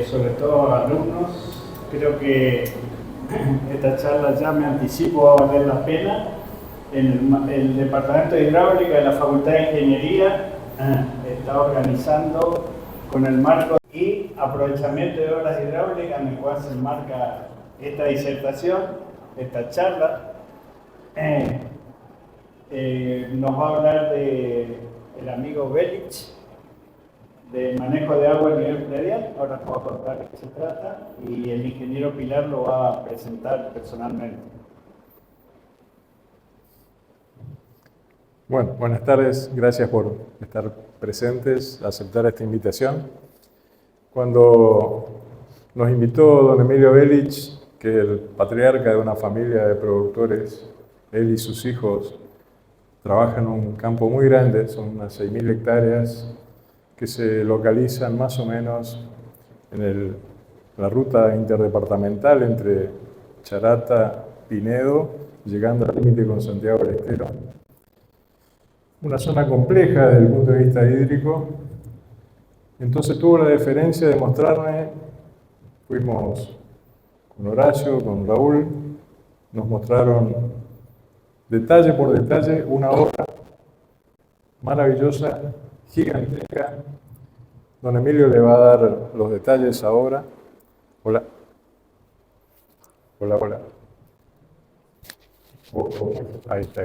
Sobre todo alumnos. Creo que esta charla ya me anticipo va a valer la pena. El Departamento de Hidráulica de la Facultad de Ingeniería está organizando con el marco y aprovechamiento de obras hidráulicas en el cual se enmarca esta disertación, esta charla. Nos va a hablar el amigo Belich, de manejo de agua a nivel predial. Ahora nos va a contar de qué se trata y el ingeniero Pilar lo va a presentar personalmente. Bueno, buenas tardes, gracias por estar presentes, aceptar esta invitación. Cuando nos invitó don Emilio Belich, que es el patriarca de una familia de productores, él y sus hijos trabajan en un campo muy grande, son unas 6.000 hectáreas, que se localizan más o menos en la ruta interdepartamental entre Charata, Pinedo, llegando al límite con Santiago del Estero. Una zona compleja desde el punto de vista hídrico. Entonces tuvo la deferencia de mostrarme, fuimos con Horacio, con Raúl, nos mostraron detalle por detalle una obra maravillosa, gigantesca. Don Emilio le va a dar los detalles ahora. Hola. Hola, hola. Ahí está,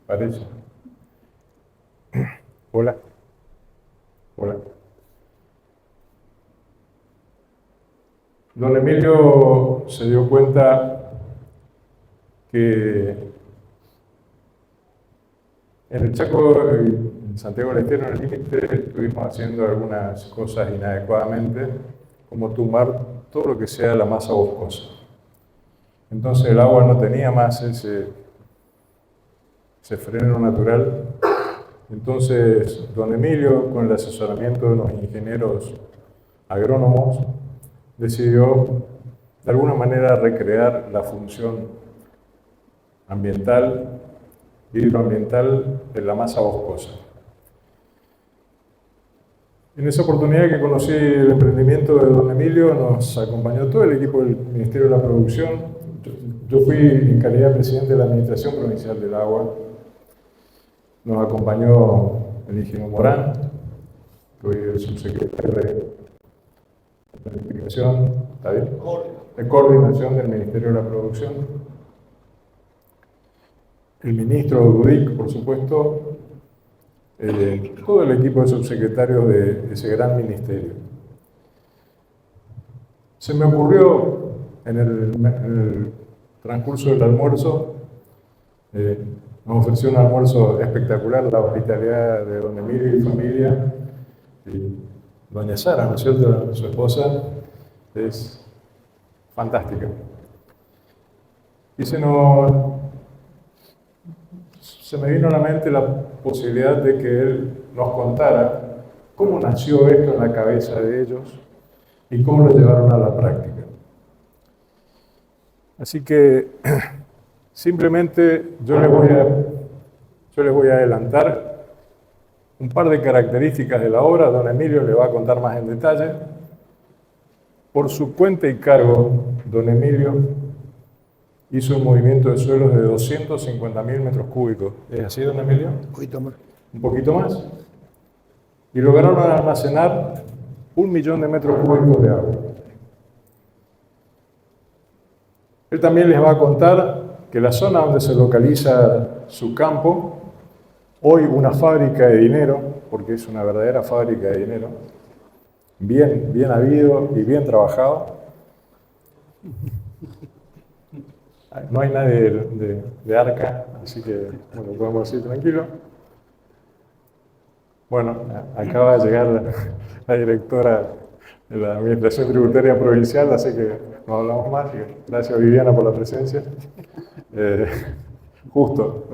parece. Hola. Hola. Don Emilio se dio cuenta que en el Chaco, en Santiago del Estero, en el límite, estuvimos haciendo algunas cosas inadecuadamente, como tumbar todo lo que sea la masa boscosa. Entonces el agua no tenía más ese freno natural. Entonces don Emilio, con el asesoramiento de los ingenieros agrónomos, decidió de alguna manera recrear la función ambiental, hidroambiental de la masa boscosa. En esa oportunidad que conocí el emprendimiento de don Emilio, nos acompañó todo el equipo del Ministerio de la Producción. Yo fui en calidad de presidente de la Administración Provincial del Agua. Nos acompañó el ingeniero Morán, que hoy es el subsecretario de Planificación, ¿está bien? De Coordinación del Ministerio de la Producción. El ministro Dudic, por supuesto, todo el equipo de subsecretarios de ese gran ministerio. Se me ocurrió en el transcurso del almuerzo, nos ofreció un almuerzo espectacular, la hospitalidad de don Emilio y familia, y doña Sara, ¿no es cierto?, su esposa, es fantástica. Y se me vino a la mente la posibilidad de que él nos contara cómo nació esto en la cabeza de ellos y cómo lo llevaron a la práctica. Así que simplemente yo les voy a adelantar un par de características de la obra. Don Emilio le va a contar más en detalle. Por su cuenta y cargo, don Emilio hizo un movimiento de suelos de 250.000 metros cúbicos. ¿Es así, don Emilio? Un poquito más. Un poquito más. Y lograron almacenar 1 millón de metros cúbicos de agua. Él también les va a contar que la zona donde se localiza su campo, hoy una fábrica de dinero, porque es una verdadera fábrica de dinero, bien habido y bien trabajado. No hay nadie de Arca, así que bueno, podemos ir tranquilo. Bueno, acaba de llegar la directora de la Administración Tributaria Provincial, así que no hablamos más. Gracias, Viviana, por la presencia. Justo.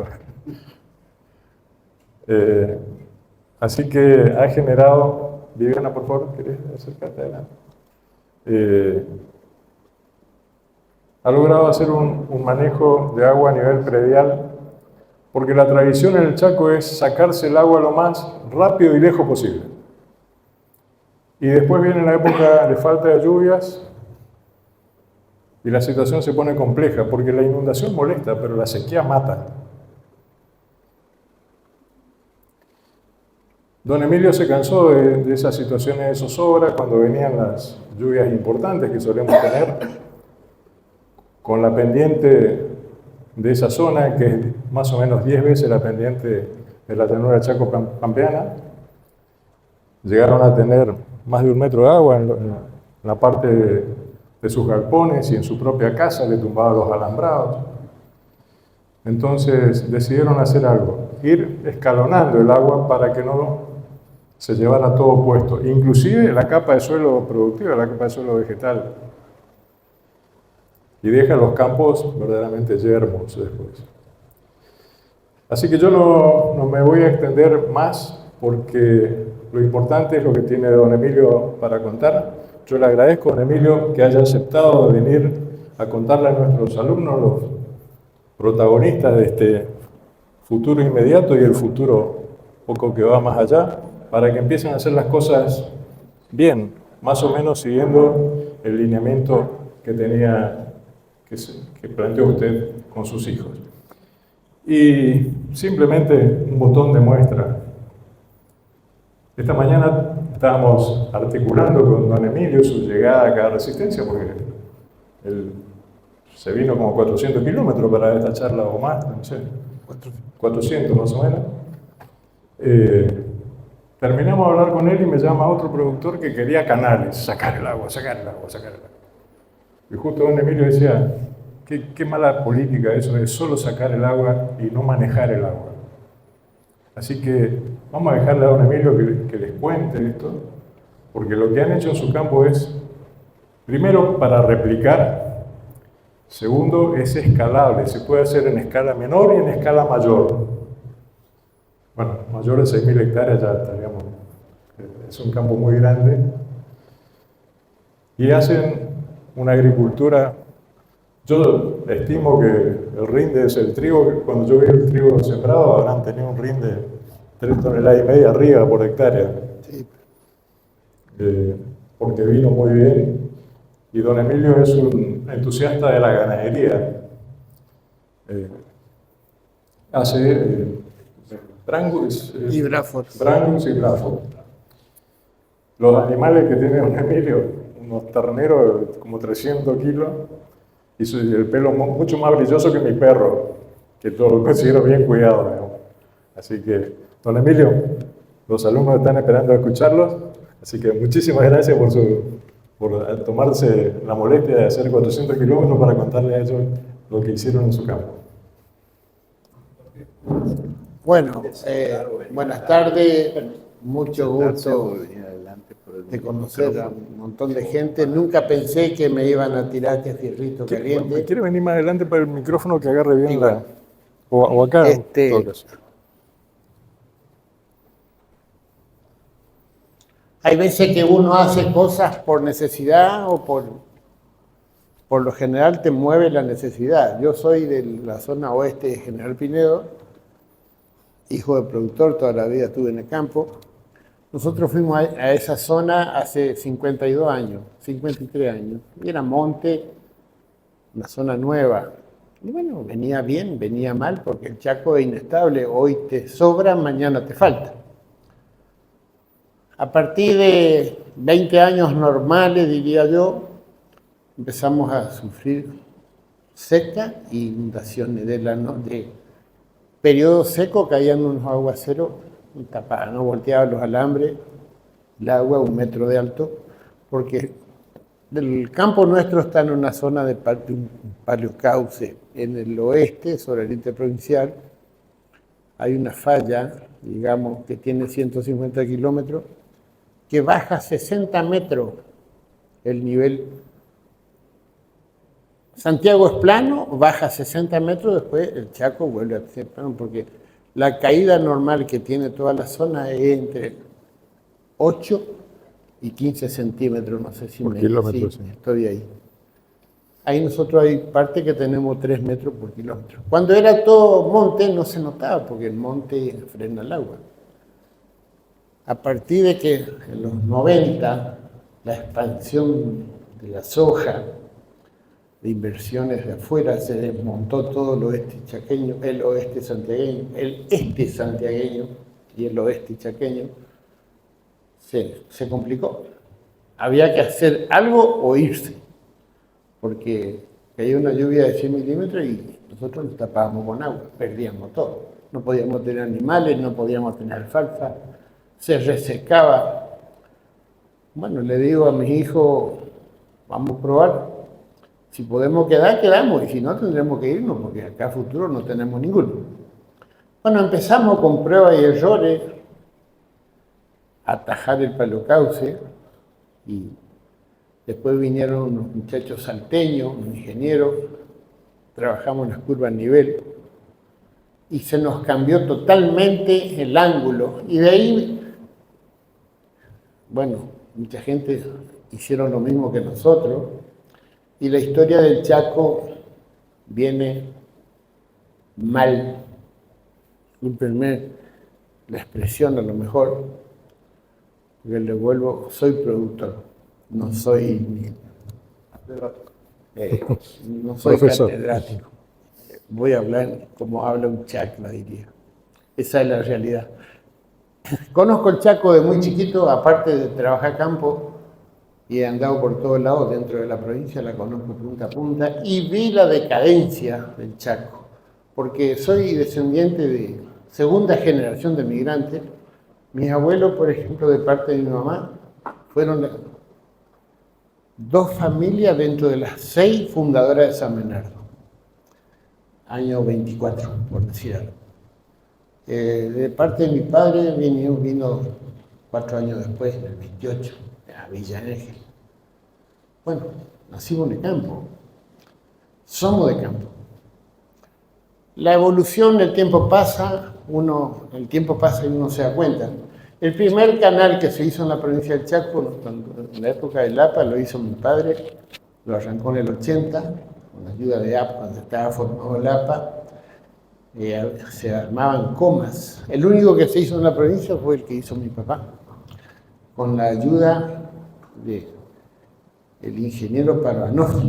Así que ha generado... Viviana, por favor, ¿querés acercarte adelante? Ha logrado hacer un manejo de agua a nivel predial, porque la tradición en el Chaco es sacarse el agua lo más rápido y lejos posible. Y después viene la época de falta de lluvias y la situación se pone compleja, porque la inundación molesta, pero la sequía mata. Don Emilio se cansó de esas situaciones de zozobra cuando venían las lluvias importantes que solemos tener, con la pendiente de esa zona, que es más o menos 10 veces la pendiente de la llanura chaco-pampeana. Llegaron a tener más de 1 metro de agua en la parte de sus galpones y en su propia casa, le tumbaban los alambrados. Entonces decidieron hacer algo, ir escalonando el agua para que no se llevara todo puesto, inclusive la capa de suelo productiva, la capa de suelo vegetal, y deja los campos verdaderamente yermos después. Así que yo no me voy a extender más, porque lo importante es lo que tiene don Emilio para contar. Yo le agradezco a don Emilio que haya aceptado venir a contarle a nuestros alumnos, los protagonistas de este futuro inmediato y el futuro poco que va más allá, para que empiecen a hacer las cosas bien, más o menos siguiendo el lineamiento que planteó usted con sus hijos. Y simplemente un botón de muestra. Esta mañana estábamos articulando con don Emilio su llegada acá a Resistencia, porque él se vino como 400 kilómetros para esta charla o más, no sé, 400 más o menos. Terminamos de hablar con él y me llama otro productor que quería canales, sacar el agua, sacar el agua, sacar el agua. Y justo don Emilio decía, qué mala política eso de solo sacar el agua y no manejar el agua. Así que vamos a dejarle a don Emilio que les cuente esto, porque lo que han hecho en su campo es, primero, para replicar, segundo, es escalable, se puede hacer en escala menor y en escala mayor. Bueno, mayor de 6.000 hectáreas ya estaríamos, es un campo muy grande, y hacen una agricultura. Yo estimo que el rinde es el trigo, cuando yo vi el trigo sembrado habrán tenido un rinde de 3,5 toneladas arriba por hectárea, sí. Porque vino muy bien, y don Emilio es un entusiasta de la ganadería. Hace Brangus y Braford. Los animales que tiene don Emilio, unos terneros como 300 kilos, y el pelo mucho más brilloso que mi perro, que todo lo considero bien cuidado, digamos. Así que, don Emilio, los alumnos están esperando a escucharlos, así que muchísimas gracias por tomarse la molestia de hacer 400 kilómetros para contarles a ellos lo que hicieron en su campo. Bueno, buenas tardes, mucho gusto de conocer a un montón de gente. Nunca pensé que me iban a tirar este fierrito caliente. ¿Quiere venir más adelante para el micrófono que agarre bien o acá? Hay veces que uno hace cosas por necesidad o por lo general te mueve la necesidad. Yo soy de la zona oeste de General Pinedo, hijo de productor, toda la vida estuve en el campo. Nosotros fuimos a esa zona hace 52 años, 53 años. Y era monte, una zona nueva. Y bueno, venía bien, venía mal, porque el Chaco es inestable. Hoy te sobra, mañana te falta. A partir de 20 años normales, diría yo, empezamos a sufrir seca e inundaciones. De periodo seco caían unos aguaceros y tapaban, no volteaban los alambres, el agua 1 metro de alto, porque el campo nuestro está en una zona de paleocauce. En el oeste, sobre el interprovincial, hay una falla, digamos, que tiene 150 kilómetros, que baja 60 metros el nivel. Santiago es plano, baja 60 metros, después el Chaco vuelve a ser plano, porque la caída normal que tiene toda la zona es entre 8 y 15 centímetros, no sé si por kilómetro, sí, estoy ahí. Ahí nosotros hay parte que tenemos 3 metros por kilómetro. Cuando era todo monte no se notaba, porque el monte frena el agua. A partir de que en los 90 la expansión de la soja, de inversiones de afuera, se desmontó todo el oeste chaqueño, el oeste santiagueño, el este santiagueño y el oeste chaqueño, se complicó. Había que hacer algo o irse, porque caía una lluvia de 100 milímetros y nosotros nos tapábamos con agua, perdíamos todo. No podíamos tener animales, no podíamos tener alfalfa, se resecaba. Bueno, le digo a mis hijos, vamos a probar. Si podemos quedar, quedamos, y si no, tendremos que irnos, porque acá a futuro no tenemos ninguno. Bueno, empezamos con pruebas y errores, a atajar el palocauce, y después vinieron unos muchachos salteños, unos ingenieros, trabajamos en las curvas a nivel, y se nos cambió totalmente el ángulo. Y de ahí, bueno, mucha gente hicieron lo mismo que nosotros, y la historia del Chaco viene mal. Discúlpenme la expresión a lo mejor, porque le vuelvo, soy productor, no soy Profesor. catedrático. Voy a hablar como habla un chacla, diría. Esa es la realidad. Conozco el Chaco de muy chiquito, aparte de trabajar campo, y he andado por todos lados dentro de la provincia, la conozco punta a punta, y vi la decadencia del Chaco, porque soy descendiente de segunda generación de migrantes. Mis abuelos, por ejemplo, de parte de mi mamá, fueron 2 familias dentro de las 6 fundadoras de San Bernardo, año 24, por decir algo. De parte de mi padre vino 4 años después, en el 28, a Villa Ángel. Bueno, nacimos de campo, somos de campo. La evolución, el tiempo pasa y uno se da cuenta. El primer canal que se hizo en la provincia del Chaco, en la época del APA, lo hizo mi padre, lo arrancó en el 80, con la ayuda de APA, cuando estaba formado el APA. Se armaban comas. El único que se hizo en la provincia fue el que hizo mi papá, con la ayuda del ingeniero Parvanov,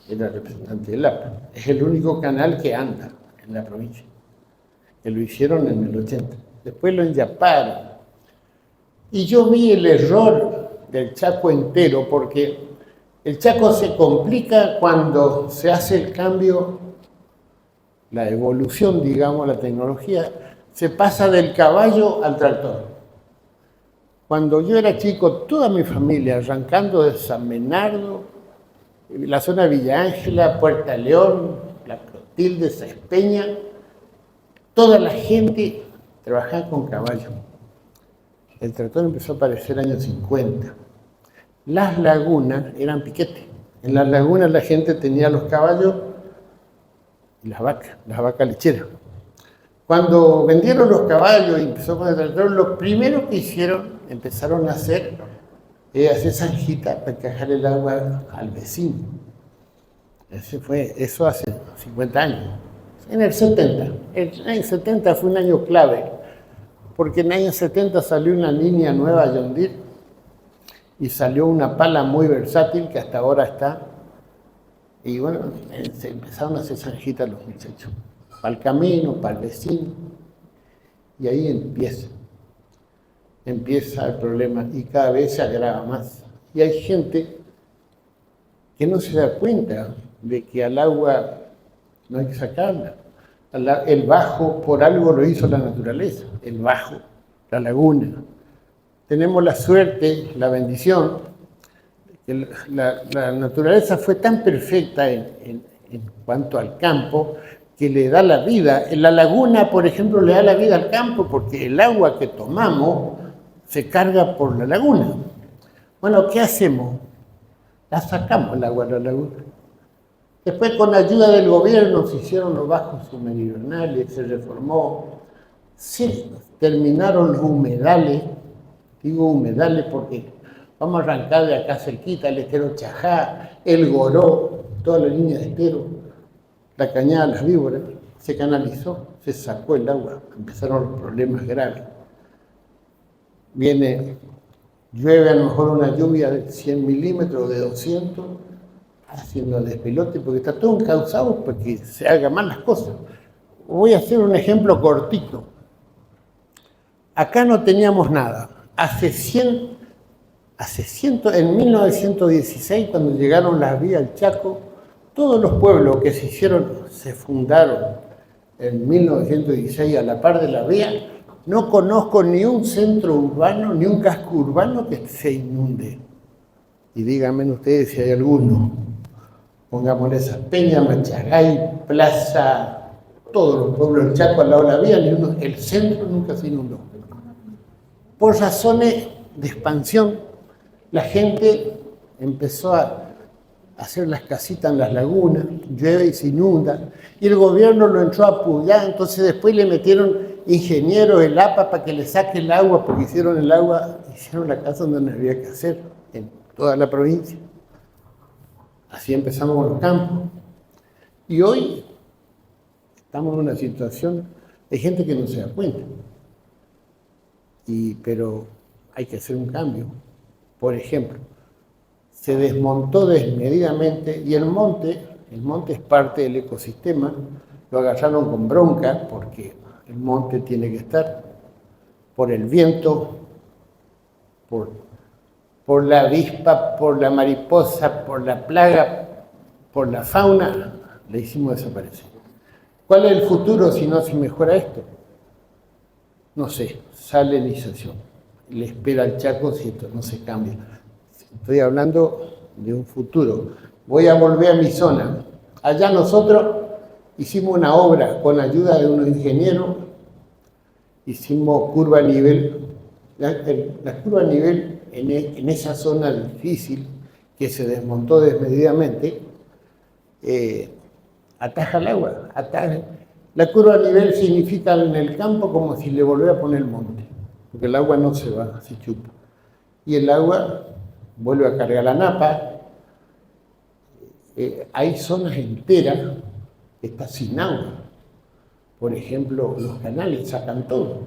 era representante del APA. Es el único canal que anda en la provincia, que lo hicieron en el 80. Después lo enyaparon. Y yo vi el error del Chaco entero, porque el Chaco se complica cuando se hace el cambio, la evolución, digamos, la tecnología, se pasa del caballo al tractor. Cuando yo era chico, toda mi familia, arrancando de San Bernardo, la zona de Villa Ángela, Puerta León, la Clotilde, Saespeña, toda la gente trabajaba con caballo. El tractor empezó a aparecer en el año 50. Las lagunas eran piquetes. En las lagunas la gente tenía los caballos y las vacas lecheras. Cuando vendieron los caballos y empezó con el tractor, lo primero que empezaron a hacer zanjitas para encajar el agua al vecino. Eso hace 50 años. En el 70. El año 70 fue un año clave, porque en el año 70 salió una línea nueva John Deere y salió una pala muy versátil que hasta ahora está. Y bueno, se empezaron a hacer zanjitas los muchachos, para el camino, para el vecino, y ahí empieza el problema y cada vez se agrava más. Y hay gente que no se da cuenta de que al agua no hay que sacarla. El bajo, por algo lo hizo la naturaleza, el bajo, la laguna. Tenemos la suerte, la bendición, que la naturaleza fue tan perfecta en cuanto al campo, que le da la vida. En la laguna, por ejemplo, le da la vida al campo, porque el agua que tomamos se carga por la laguna. Bueno, ¿qué hacemos? La sacamos el agua de la laguna. Después, con la ayuda del gobierno, se hicieron los bajos submeridionales, se reformó, se terminaron los humedales. Digo humedales porque vamos a arrancar de acá cerquita, el estero Chajá, el Goró, toda la línea de estero, la Cañada, las Víboras, se canalizó, se sacó el agua, empezaron los problemas graves. llueve a lo mejor una lluvia de 100 milímetros, de 200, haciendo despelote, porque está todo encauzado para que se hagan mal las cosas. Voy a hacer un ejemplo cortito. Acá no teníamos nada. En 1916, cuando llegaron las vías al Chaco, todos los pueblos que se fundaron en 1916 a la par de la vía, no conozco ni un centro urbano, ni un casco urbano que se inunde. Y díganme ustedes si hay alguno. Pongámosle esa Peña, Machagay, Plaza, todos los pueblos del Chaco al lado de la vía, el centro nunca se inundó. Por razones de expansión, la gente empezó a hacer las casitas en las lagunas, llueve y se inunda, y el gobierno lo entró a apoyar, entonces después le metieron ingenieros, el APA, para que le saque el agua, porque hicieron la casa donde no había que hacer, en toda la provincia. Así empezamos con los campos. Y hoy estamos en una situación de gente que no se da cuenta. Pero hay que hacer un cambio. Por ejemplo, se desmontó desmedidamente, y el monte es parte del ecosistema, lo agarraron con bronca, porque el monte tiene que estar por el viento, por la avispa, por la mariposa, por la plaga, por la fauna, le hicimos desaparecer. ¿Cuál es el futuro si no se mejora esto? No sé, salinización. Le espera al Chaco si esto no se cambia. Estoy hablando de un futuro. Voy a volver a mi zona. Allá nosotros hicimos una obra con ayuda de unos ingenieros, hicimos curva a nivel. La curva a nivel en esa zona difícil, que se desmontó desmedidamente, ataja el agua. La curva a nivel significa en el campo como si le volviera a poner el monte, porque el agua no se va, se chupa. Y el agua vuelve a cargar la napa. Hay zonas enteras que están sin agua. Por ejemplo, los canales sacan todo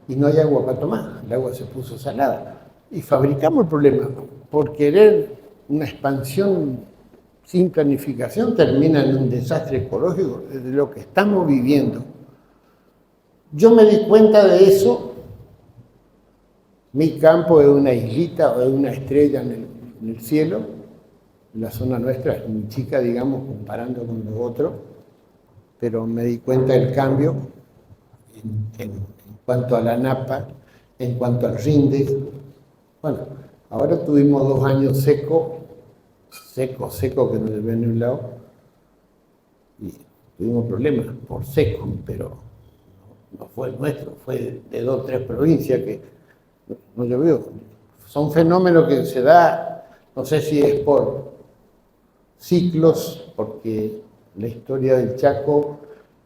y no hay agua para tomar. El agua se puso salada. Y fabricamos el problema. Por querer una expansión sin planificación termina en un desastre ecológico de lo que estamos viviendo. Yo me di cuenta de eso. Mi campo es una islita o es una estrella en el cielo. La zona nuestra es muy chica, digamos, comparando con los otros, pero me di cuenta del cambio en cuanto a la napa, en cuanto al rinde. Bueno, ahora tuvimos 2 años seco, que no se ve en un lado, y tuvimos problemas por seco, pero no fue el nuestro, fue de 2 o 3 provincias que no llovió. Son fenómenos que se da, no sé si es por ciclos, porque la historia del Chaco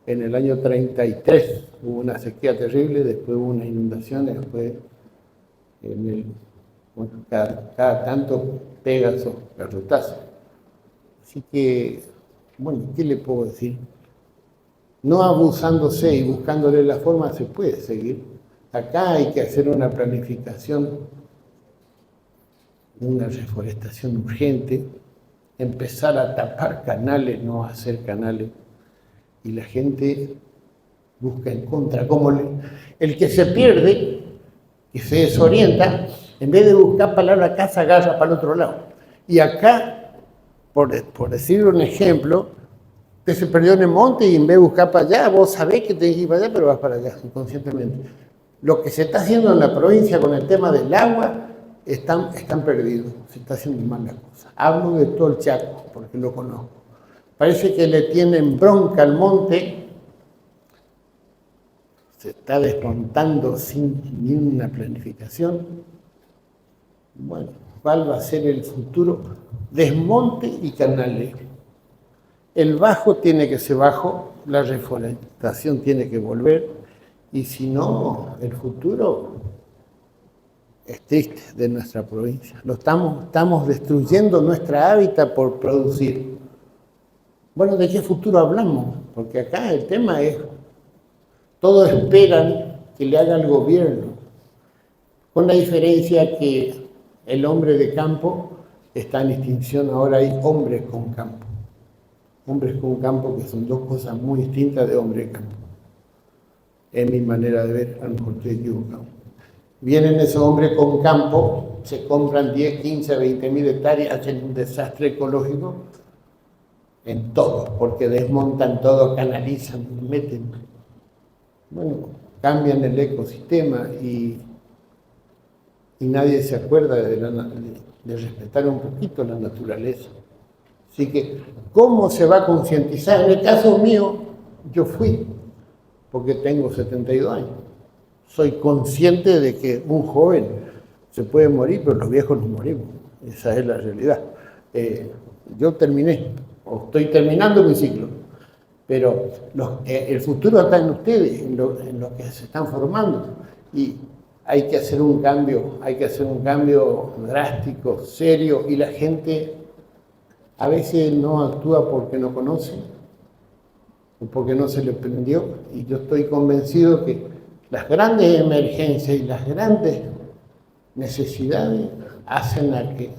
en el año 33 hubo una sequía terrible, después hubo unas inundaciones, después cada tanto pega esos garrotazos. Así que, bueno, ¿qué le puedo decir? No abusándose y buscándole la forma se puede seguir. Acá hay que hacer una planificación, una reforestación urgente, empezar a tapar canales, no hacer canales, y la gente busca en contra. Como el que se pierde, que se desorienta, en vez de buscar para la casa, agarra para el otro lado. Y acá, por decir un ejemplo, usted se perdió en el monte y en vez de buscar para allá, vos sabés que tenés que ir para allá, pero vas para allá inconscientemente. Lo que se está haciendo en la provincia con el tema del agua, están perdidos, se está haciendo mal la cosa. Hablo de todo el Chaco, porque lo conozco. Parece que le tienen bronca al monte, se está desmontando sin ni una planificación. Bueno, ¿cuál va a ser el futuro? Desmonte y canales. El bajo tiene que ser bajo, la reforestación tiene que volver, y si no, el futuro es triste de nuestra provincia. Estamos destruyendo nuestra hábitat por producir. Bueno, ¿de qué futuro hablamos? Porque acá el tema es, todos esperan que le haga el gobierno. con la diferencia que el hombre de campo está en extinción. Ahora hay hombres con campo. Hombres con campo, que son dos cosas muy distintas de hombre de campo. Es mi manera de ver, a lo mejor estoy equivocado. Vienen esos hombres con campo, se compran 10, 15, 20 mil hectáreas, hacen un desastre ecológico en todo, porque desmontan todo, canalizan, meten. Bueno, cambian el ecosistema y nadie se acuerda de respetar un poquito la naturaleza. Así que, ¿cómo se va a concientizar? En el caso mío, yo fui, porque tengo 72 años. Soy consciente de que un joven se puede morir, pero los viejos nos morimos. Esa es la realidad. Yo terminé, o estoy terminando mi ciclo, pero el futuro está en ustedes, en lo que se están formando. Y hay que hacer un cambio drástico, serio, y la gente a veces no actúa porque no conoce o porque no se le prendió, y yo estoy convencido que las grandes emergencias y las grandes necesidades hacen a que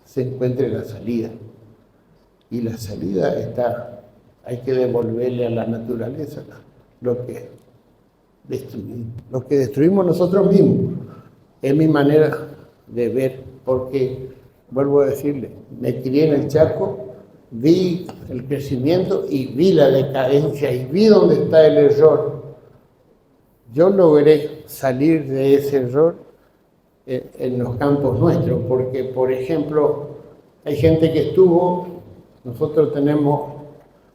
se encuentre la salida, y la salida está, hay que devolverle a la naturaleza lo que destruimos nosotros mismos. Es mi manera de ver, porque, vuelvo a decirle, me crié en el Chaco, vi el crecimiento y vi la decadencia y vi dónde está el error. Yo logré salir de ese error en los campos nuestros, porque, por ejemplo, hay gente que nosotros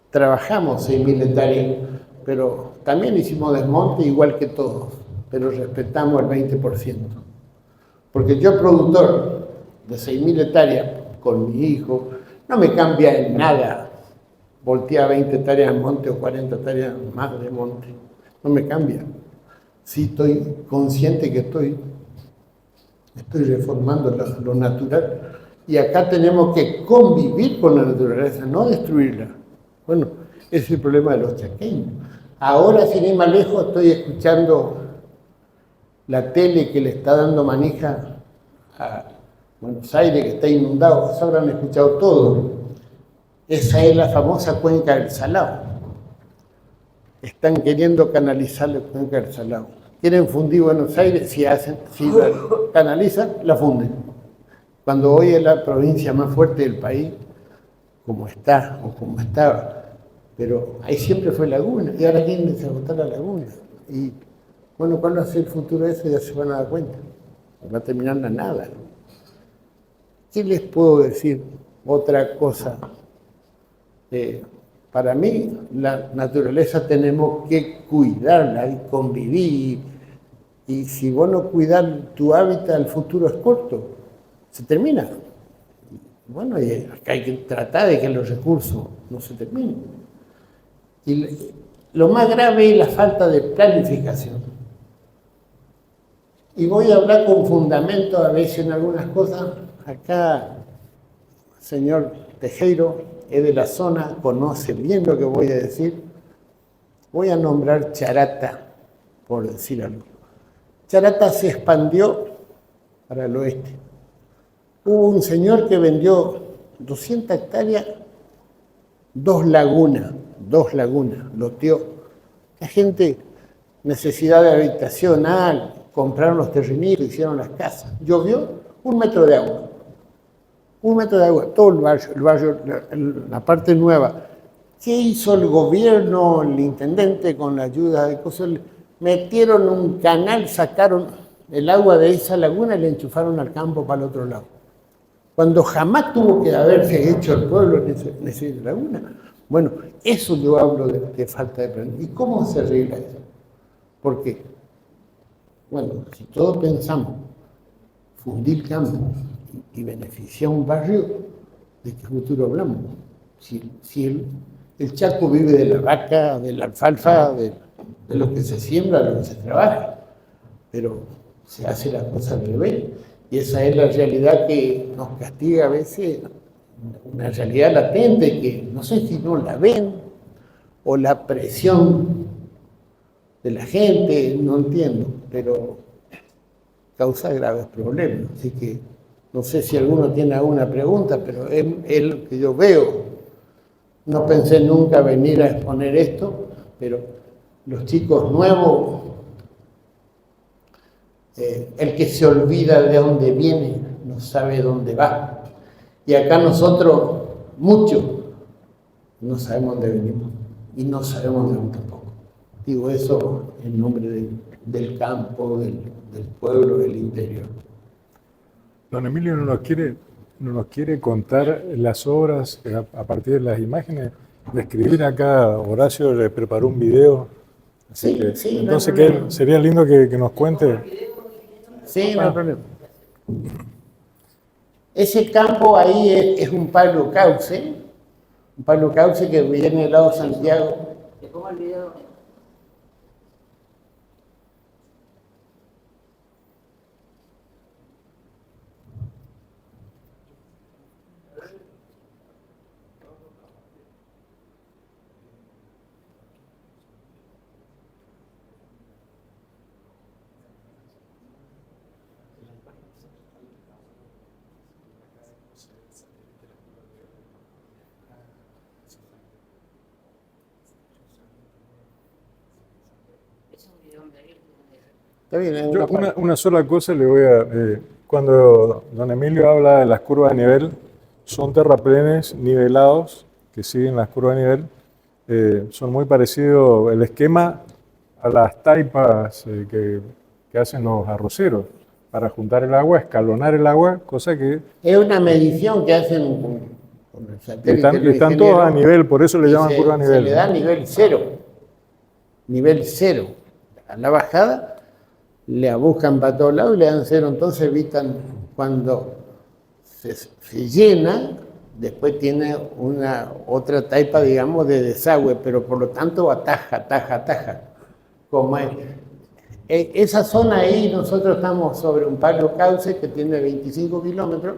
trabajamos 6.000 hectáreas, pero también hicimos desmonte igual que todos, pero respetamos el 20%. Porque yo, productor de 6.000 hectáreas con mi hijo, no me cambia en nada voltear 20 hectáreas de monte o 40 hectáreas más de monte. No me cambia. Sí estoy consciente que estoy reformando lo natural. Y acá tenemos que convivir con la naturaleza, no destruirla. Bueno, ese es el problema de los chaqueños. Ahora, sin ir más lejos, estoy escuchando la tele que le está dando manija a Buenos Aires, que está inundado. Eso habrán escuchado todo. Esa es la famosa cuenca del Salado. Están queriendo canalizar la cuenca del Salado. Quieren fundir Buenos Aires, si la canalizan, la funden. Cuando hoy es la provincia más fuerte del país, como está o como estaba, pero ahí siempre fue laguna, y ahora quieren desagotar la laguna. Y bueno, ¿cuál va a ser el futuro de eso? Ya se van a dar cuenta. Va a terminar la nada. ¿Qué les puedo decir? Otra cosa. Para mí, la naturaleza tenemos que cuidarla y convivir. Y si vos no cuidás tu hábitat, el futuro es corto. Se termina. Bueno, y hay que tratar de que los recursos no se terminen. Y lo más grave es la falta de planificación. Y voy a hablar con fundamento a veces en algunas cosas. Acá, señor Tejero, es de la zona, conoce bien lo que voy a decir. Voy a nombrar Charata, por decir algo. Charata se expandió para el oeste. Hubo un señor que vendió 200 hectáreas, dos lagunas, loteó. La gente, necesidad de habitacional, compraron los terrenitos, hicieron las casas. Llovió, 1 metro de agua. 1 metro de agua, todo el barrio, la parte nueva. ¿Qué hizo el gobierno, el intendente, con la ayuda de cosas? Metieron un canal, sacaron el agua de esa laguna y le enchufaron al campo para el otro lado. Cuando jamás tuvo que haberse hecho el pueblo en esa laguna. Bueno, eso yo hablo de falta de plan. ¿Y cómo se arregla eso? Porque, bueno, si todos pensamos fundir campo y beneficiar un barrio, ¿de qué futuro hablamos? Si el Chaco vive de la vaca, de la alfalfa, de lo que se siembra, de lo que se trabaja, pero se hace la cosa al revés. Y esa es la realidad que nos castiga a veces, una realidad latente que no sé si no la ven, o la presión de la gente, no entiendo, pero causa graves problemas. Así que no sé si alguno tiene alguna pregunta, pero es lo que yo veo. No pensé nunca venir a exponer esto, pero los chicos nuevos, el que se olvida de dónde viene, no sabe dónde va. Y acá nosotros, muchos, no sabemos dónde venimos y no sabemos de dónde tampoco. Digo eso en nombre del campo, del pueblo, del interior. Don Emilio no nos quiere contar las obras a partir de las imágenes, describir acá. Horacio le preparó un video, así que entonces sería lindo que nos cuente. Sí, no hay problema. Ese campo ahí es un palo cauce que viene del lado de Santiago. ¿Te pongo el video? Está bien, Yo una sola cosa le voy a... cuando don Emilio habla de las curvas de nivel, son terraplenes nivelados que siguen las curvas de nivel. Son muy parecidos el esquema a las taipas que hacen los arroceros para juntar el agua, escalonar el agua, cosa que... Es una medición que hacen con el satélite. Están todos a nivel, por eso le llaman curva a nivel. Se le da nivel cero. Nivel cero. A la bajada le buscan para todos lados y le dan cero. Entonces evitan cuando se llena, después tiene otra taipa, digamos, de desagüe, pero por lo tanto ataja. Como esa zona ahí, nosotros estamos sobre un palo cauce que tiene 25 kilómetros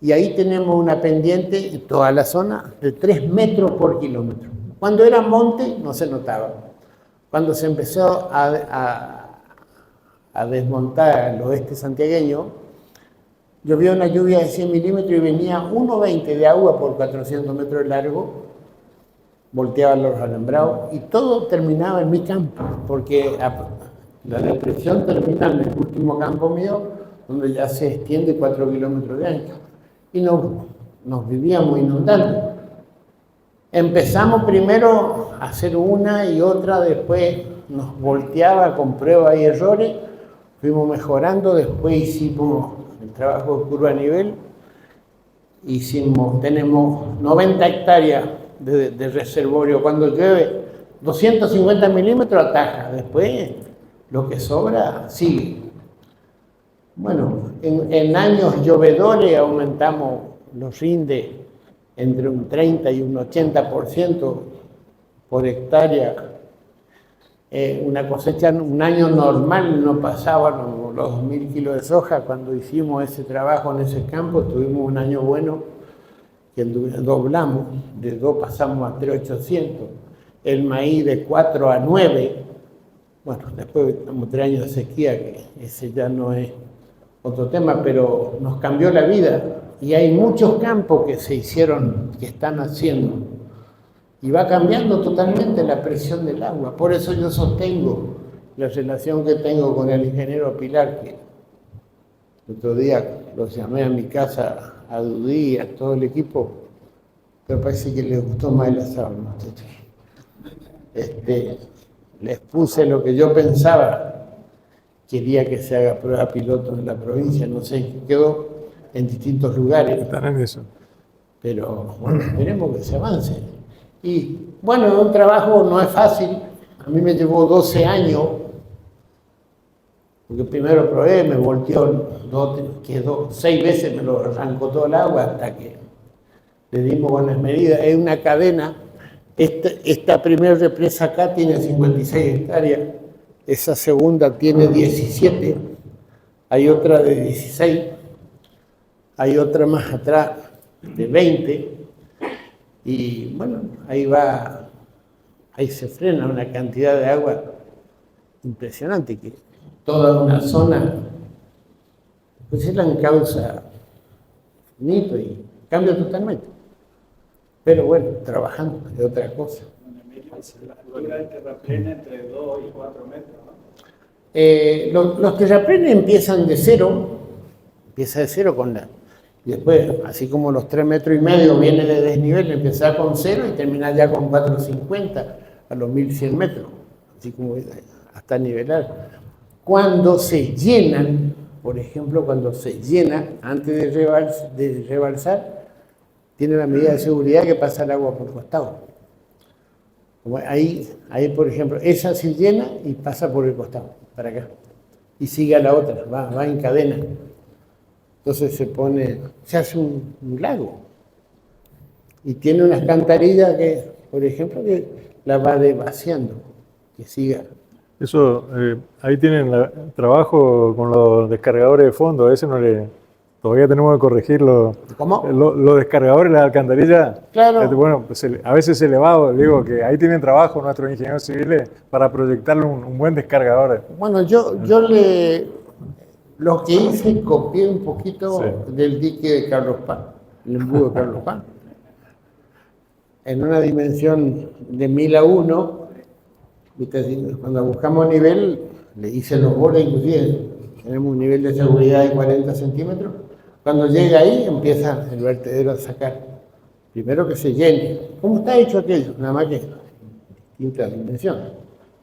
y ahí tenemos una pendiente en toda la zona de 3 metros por kilómetro. Cuando era monte no se notaba. Cuando se empezó a desmontar el oeste santiagueño, llovía una lluvia de 100 milímetros y venía 1,20 de agua por 400 metros de largo, volteaba los alambrados y todo terminaba en mi campo, porque la depresión termina en el último campo mío, donde ya se extiende 4 kilómetros de ancho, y nos vivíamos inundando. Empezamos primero a hacer una y otra, después nos volteaba con pruebas y errores, fuimos mejorando, después hicimos el trabajo de curva a nivel, tenemos 90 hectáreas de reservorio. Cuando llueve 250 milímetros ataja, después lo que sobra sigue. Bueno, en años llovedores aumentamos los rindes entre un 30 y un 80% por hectárea. Una cosecha, un año normal no pasaban los 2.000 kilos de soja. Cuando hicimos ese trabajo en ese campo, tuvimos un año bueno que doblamos, de 2 pasamos a 3.800. El maíz de 4 a 9. Bueno, después estamos 3 años de sequía, que ese ya no es otro tema, pero nos cambió la vida. Y hay muchos campos que se hicieron, que están haciendo. Y va cambiando totalmente la presión del agua. Por eso yo sostengo la relación que tengo con el ingeniero Pilar, que el otro día los llamé a mi casa, a Dudí, a todo el equipo, pero parece que les gustó más el asado, muchachos. Les puse lo que yo pensaba. Quería que se haga prueba piloto en la provincia, no sé en qué quedó, en distintos lugares. Están en eso. Pero bueno, esperemos que se avance. Y bueno, un trabajo no es fácil. A mí me llevó 12 años, porque primero probé, me volteó, quedó 6 veces, me lo arrancó todo el agua hasta que le dimos buenas medidas. Es una cadena. Esta primera represa acá tiene 56 hectáreas, esa segunda tiene 17, hay otra de 16, hay otra más atrás de 20, y bueno, ahí se frena una cantidad de agua impresionante, que toda una zona pues él encausa finito y cambia totalmente. Pero bueno, trabajando de otra cosa. La altura del terraplén entre 2 y 4 metros, ¿no? Los terraplenes empiezan de cero, empieza de cero con la... Y después, así como los 3,5 metros viene de desnivel, empieza con 0 y termina ya con 4,50 a los 1100 metros, así como hasta nivelar. Cuando se llenan, por ejemplo, cuando se llena, antes de rebalsar, tiene la medida de seguridad que pasa el agua por costado. Como ahí, por ejemplo, esa se llena y pasa por el costado, para acá. Y sigue a la otra, va en cadena. Entonces se hace un lago. Y tiene una alcantarilla que, por ejemplo, que la va vaciando, que siga. Eso, ahí tienen trabajo con los descargadores de fondo, ese todavía tenemos que corregirlo. ¿Cómo? Los descargadores, las alcantarillas, Claro. Bueno, pues a veces elevado, digo que ahí tienen trabajo nuestros ingenieros civiles para proyectarle un buen descargador. Bueno, yo lo que hice, copié un poquito del dique de Carlos Paz, el embudo de Carlos Paz. En una dimensión de 1000:1, cuando buscamos nivel, le hice los bordes, inclusive tenemos un nivel de seguridad de 40 centímetros. Cuando llega ahí, empieza el vertedero a sacar. Primero que se llene. ¿Cómo está hecho aquello? Nada más que distinta dimensión.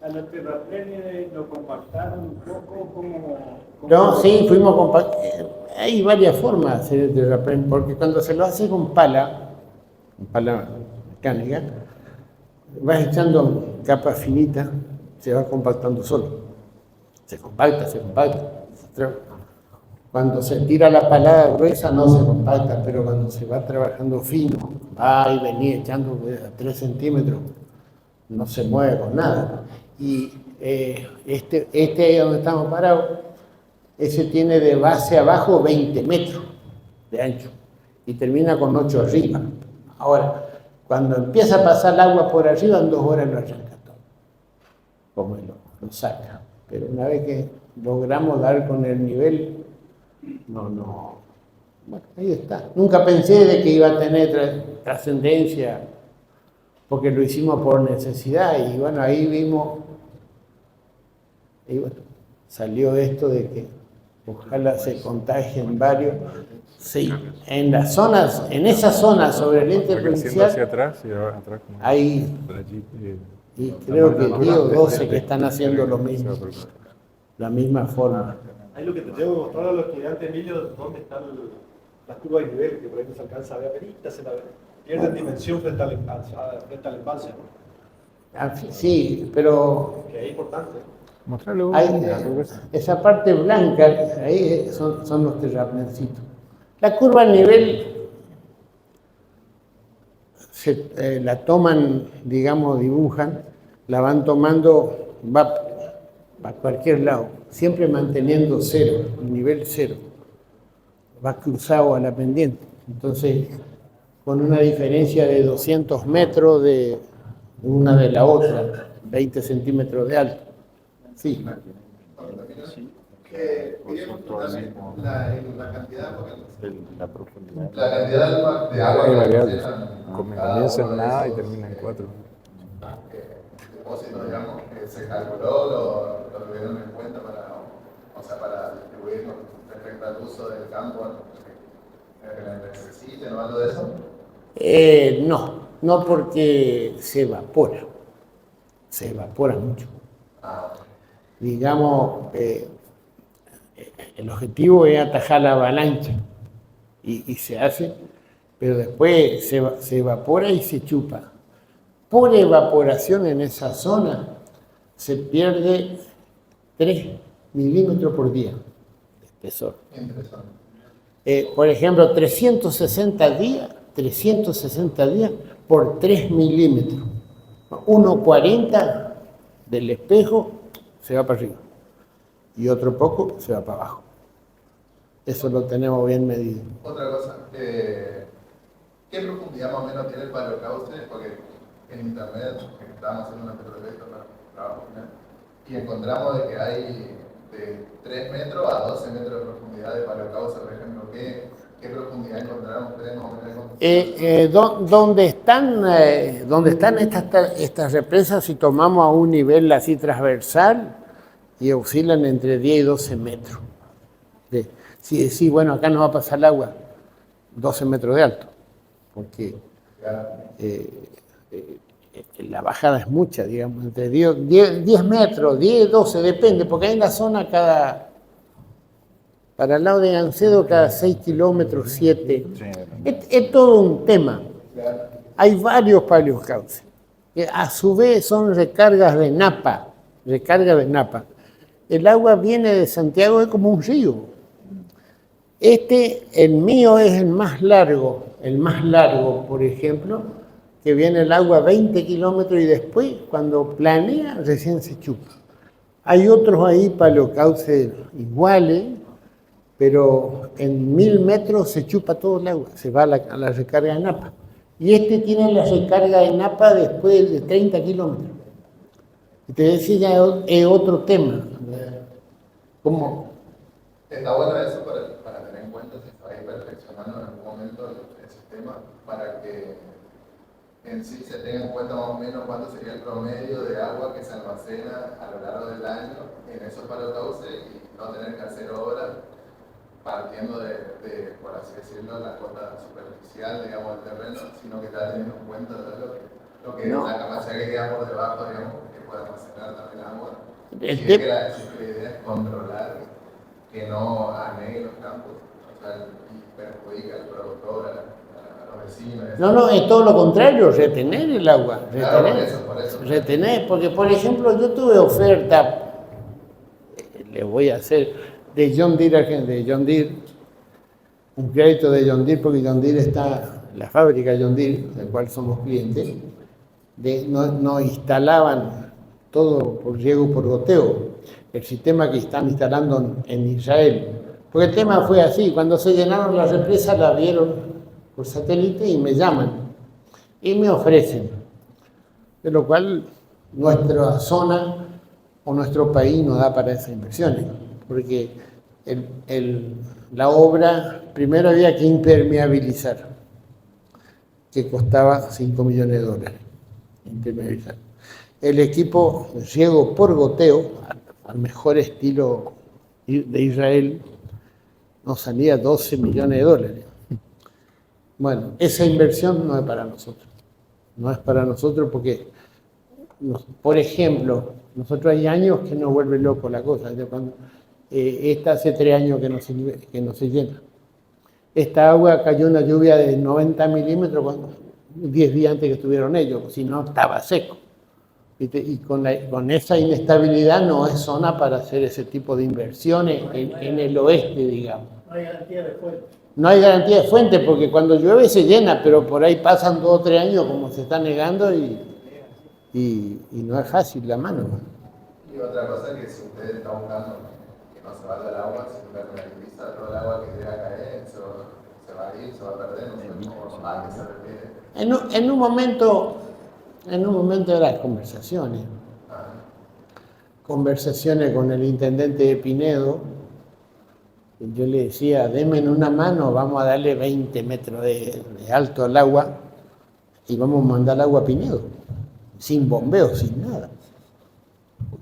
A los terraplenes lo compactaron un poco, No, sí, fuimos hay varias formas de hacer el terraplén, porque cuando se lo hace con pala mecánica, vas echando capas finitas, se va compactando solo. Se compacta. Cuando se tira la palada gruesa no se compacta, pero cuando se va trabajando fino, va y venía echando a 3 centímetros, no se mueve con nada. Y este ahí donde estamos parados, ese tiene de base abajo 20 metros de ancho y termina con 8 arriba. Ahora, cuando empieza a pasar el agua por arriba, en 2 horas lo arranca todo, como lo saca. Pero una vez que logramos dar con el nivel, bueno, ahí está. Nunca pensé de que iba a tener trascendencia, porque lo hicimos por necesidad y bueno, ahí vimos, y bueno, salió esto de que ojalá se contagien varios. Sí, en las zonas, en esa zona sobre el ente provincial, Hacia atrás y atrás como hay, por allí, y creo que 10 o 12 que están haciendo lo mismo, la misma forma. Ahí lo que te tengo que mostrar a los estudiantes, Emilio, dónde están las curvas de nivel, que por ahí no se alcanza a ver, apenas se la ve. Pierden dimensión frente al embalse, ¿no? Sí, pero Que es importante. mostrarlo. esa parte blanca, ahí son los terraplencitos. La curva de nivel la toman, digamos, dibujan, la van tomando, va a cualquier lado, siempre manteniendo 0, el nivel 0. Va cruzado a la pendiente. Entonces, con una diferencia de 200 metros de una de la otra, 20 centímetros de alto. Sí. La cantidad, La profundidad. la cantidad de agua Hay que variables. utilizan Comienza en nada y termina en 4. el depósito, digamos, que se calculó, lo tuvieron en cuenta para distribuir con respecto al uso del campo que necesiten o algo de eso. No porque se evapora mucho. Digamos, el objetivo es atajar la avalancha y se hace, pero después se evapora y se chupa. Por evaporación en esa zona se pierde 3 milímetros por día de espesor. Por ejemplo, 360 días por 3 milímetros. 1,40 del espejo se va para arriba y otro poco se va para abajo. Eso lo tenemos bien medido. Otra cosa, ¿qué profundidad más o menos tiene el paleocauce? Porque en internet estábamos haciendo una proyecto para trabajo final y encontramos de que hay de 3 metros a 12 metros de profundidad de Palo-Cauce, por ejemplo, ¿qué profundidad encontraron ustedes más o menos? Donde están estas represas, si tomamos a un nivel así transversal, y oscilan entre 10 y 12 metros. Si decís, bueno, acá no va a pasar el agua, 12 metros de alto, porque la bajada es mucha, digamos, entre 10 metros, 10, 12, depende, porque hay una zona para el lado de Gancedo, cada 6 kilómetros, 7. Es todo un tema. Hay varios paleocauces, que a su vez son recargas de napa. El agua viene de Santiago, es como un río. El mío es el más largo, por ejemplo, que viene el agua 20 kilómetros y después, cuando planea, recién se chupa. Hay otros ahí, paleocauces iguales, pero en 1000 metros se chupa todo el agua, se va a la recarga de napa. Y tiene la recarga de napa después de 30 kilómetros. Y te decía, es otro tema. ¿Cómo? Está bueno eso para tener en cuenta si se va a ir perfeccionando en algún momento el sistema, para que en sí se tenga en cuenta más o menos cuánto sería el promedio de agua que se almacena a lo largo del año en esos palocauces y no tener que hacer obras partiendo de, por así decirlo, la cota superficial, digamos, del terreno, sino que está teniendo en cuenta lo que No. la capacidad que queda por debajo, digamos, que puede almacenar también agua. Si es que la idea es controlar que no anegue los campos, o sea, y perjudica al productor, a los vecinos. No, es todo lo contrario, retener el agua. Claro, por eso. Retener, porque por ejemplo yo tuve oferta, le voy a hacer, de John Deere, un crédito de John Deere, porque John Deere está, la fábrica John Deere, del cual somos clientes, nos instalaban todo por riego por goteo, el sistema que están instalando en Israel. Porque el tema fue así, cuando se llenaron las represas la vieron por satélite y me llaman y me ofrecen, de lo cual nuestra zona o nuestro país no da para esas inversiones, porque la obra, primero había que impermeabilizar, que costaba $5 millones, impermeabilizar. El equipo riego por goteo, al mejor estilo de Israel, nos salía $12 millones. Bueno, esa inversión no es para nosotros. No es para nosotros porque, por ejemplo, nosotros hay años que nos vuelve loco la cosa. Esta hace 3 años que no se llena. Esta agua cayó una lluvia de 90 milímetros 10 días antes que estuvieron ellos, si no estaba seco. Y con esa inestabilidad no es zona para hacer ese tipo de inversiones en el oeste, digamos. No hay garantía de fuente. No hay garantía de fuente porque cuando llueve se llena, pero por ahí pasan 2 o 3 años como se está negando y no es fácil la mano. Y otra cosa que si usted está buscando que no se vaya el agua, si permeabiliza todo el agua que llega a caer, se va a ir, se va a perder, no sé cómo va a que se repite. En un momento de las conversaciones. Conversaciones con el intendente de Pinedo. Yo le decía, denme en una mano, vamos a darle 20 metros de alto al agua y vamos a mandar el agua a Pinedo, sin bombeo, sin nada.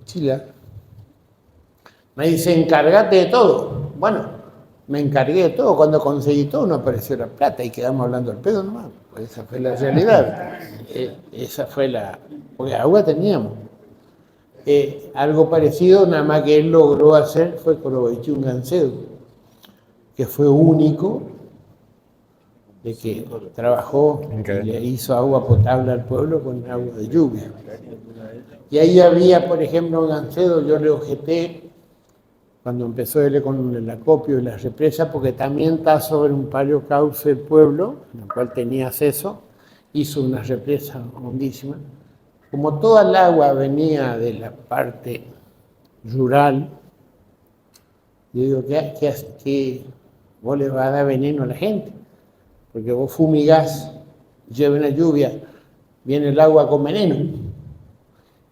Chila. Me dice, encárgate de todo. Bueno, me encargué de todo. Cuando conseguí todo no apareció la plata y quedamos hablando al pedo nomás. Pues esa fue la realidad. Porque agua teníamos. Algo parecido, nada más que él logró hacer, fue Coroboichún Gancedo, que fue único, de que trabajó y le hizo agua potable al pueblo con agua de lluvia. Y ahí había, por ejemplo, en Gancedo, yo le objeté, cuando empezó él con el acopio y la represa, porque también está sobre un paleocauce el pueblo, en el cual tenía acceso, hizo una represa hondísima. Como toda el agua venía de la parte rural, yo digo, ¿qué vos le vas a dar veneno a la gente? Porque vos fumigás, llueve una lluvia, viene el agua con veneno.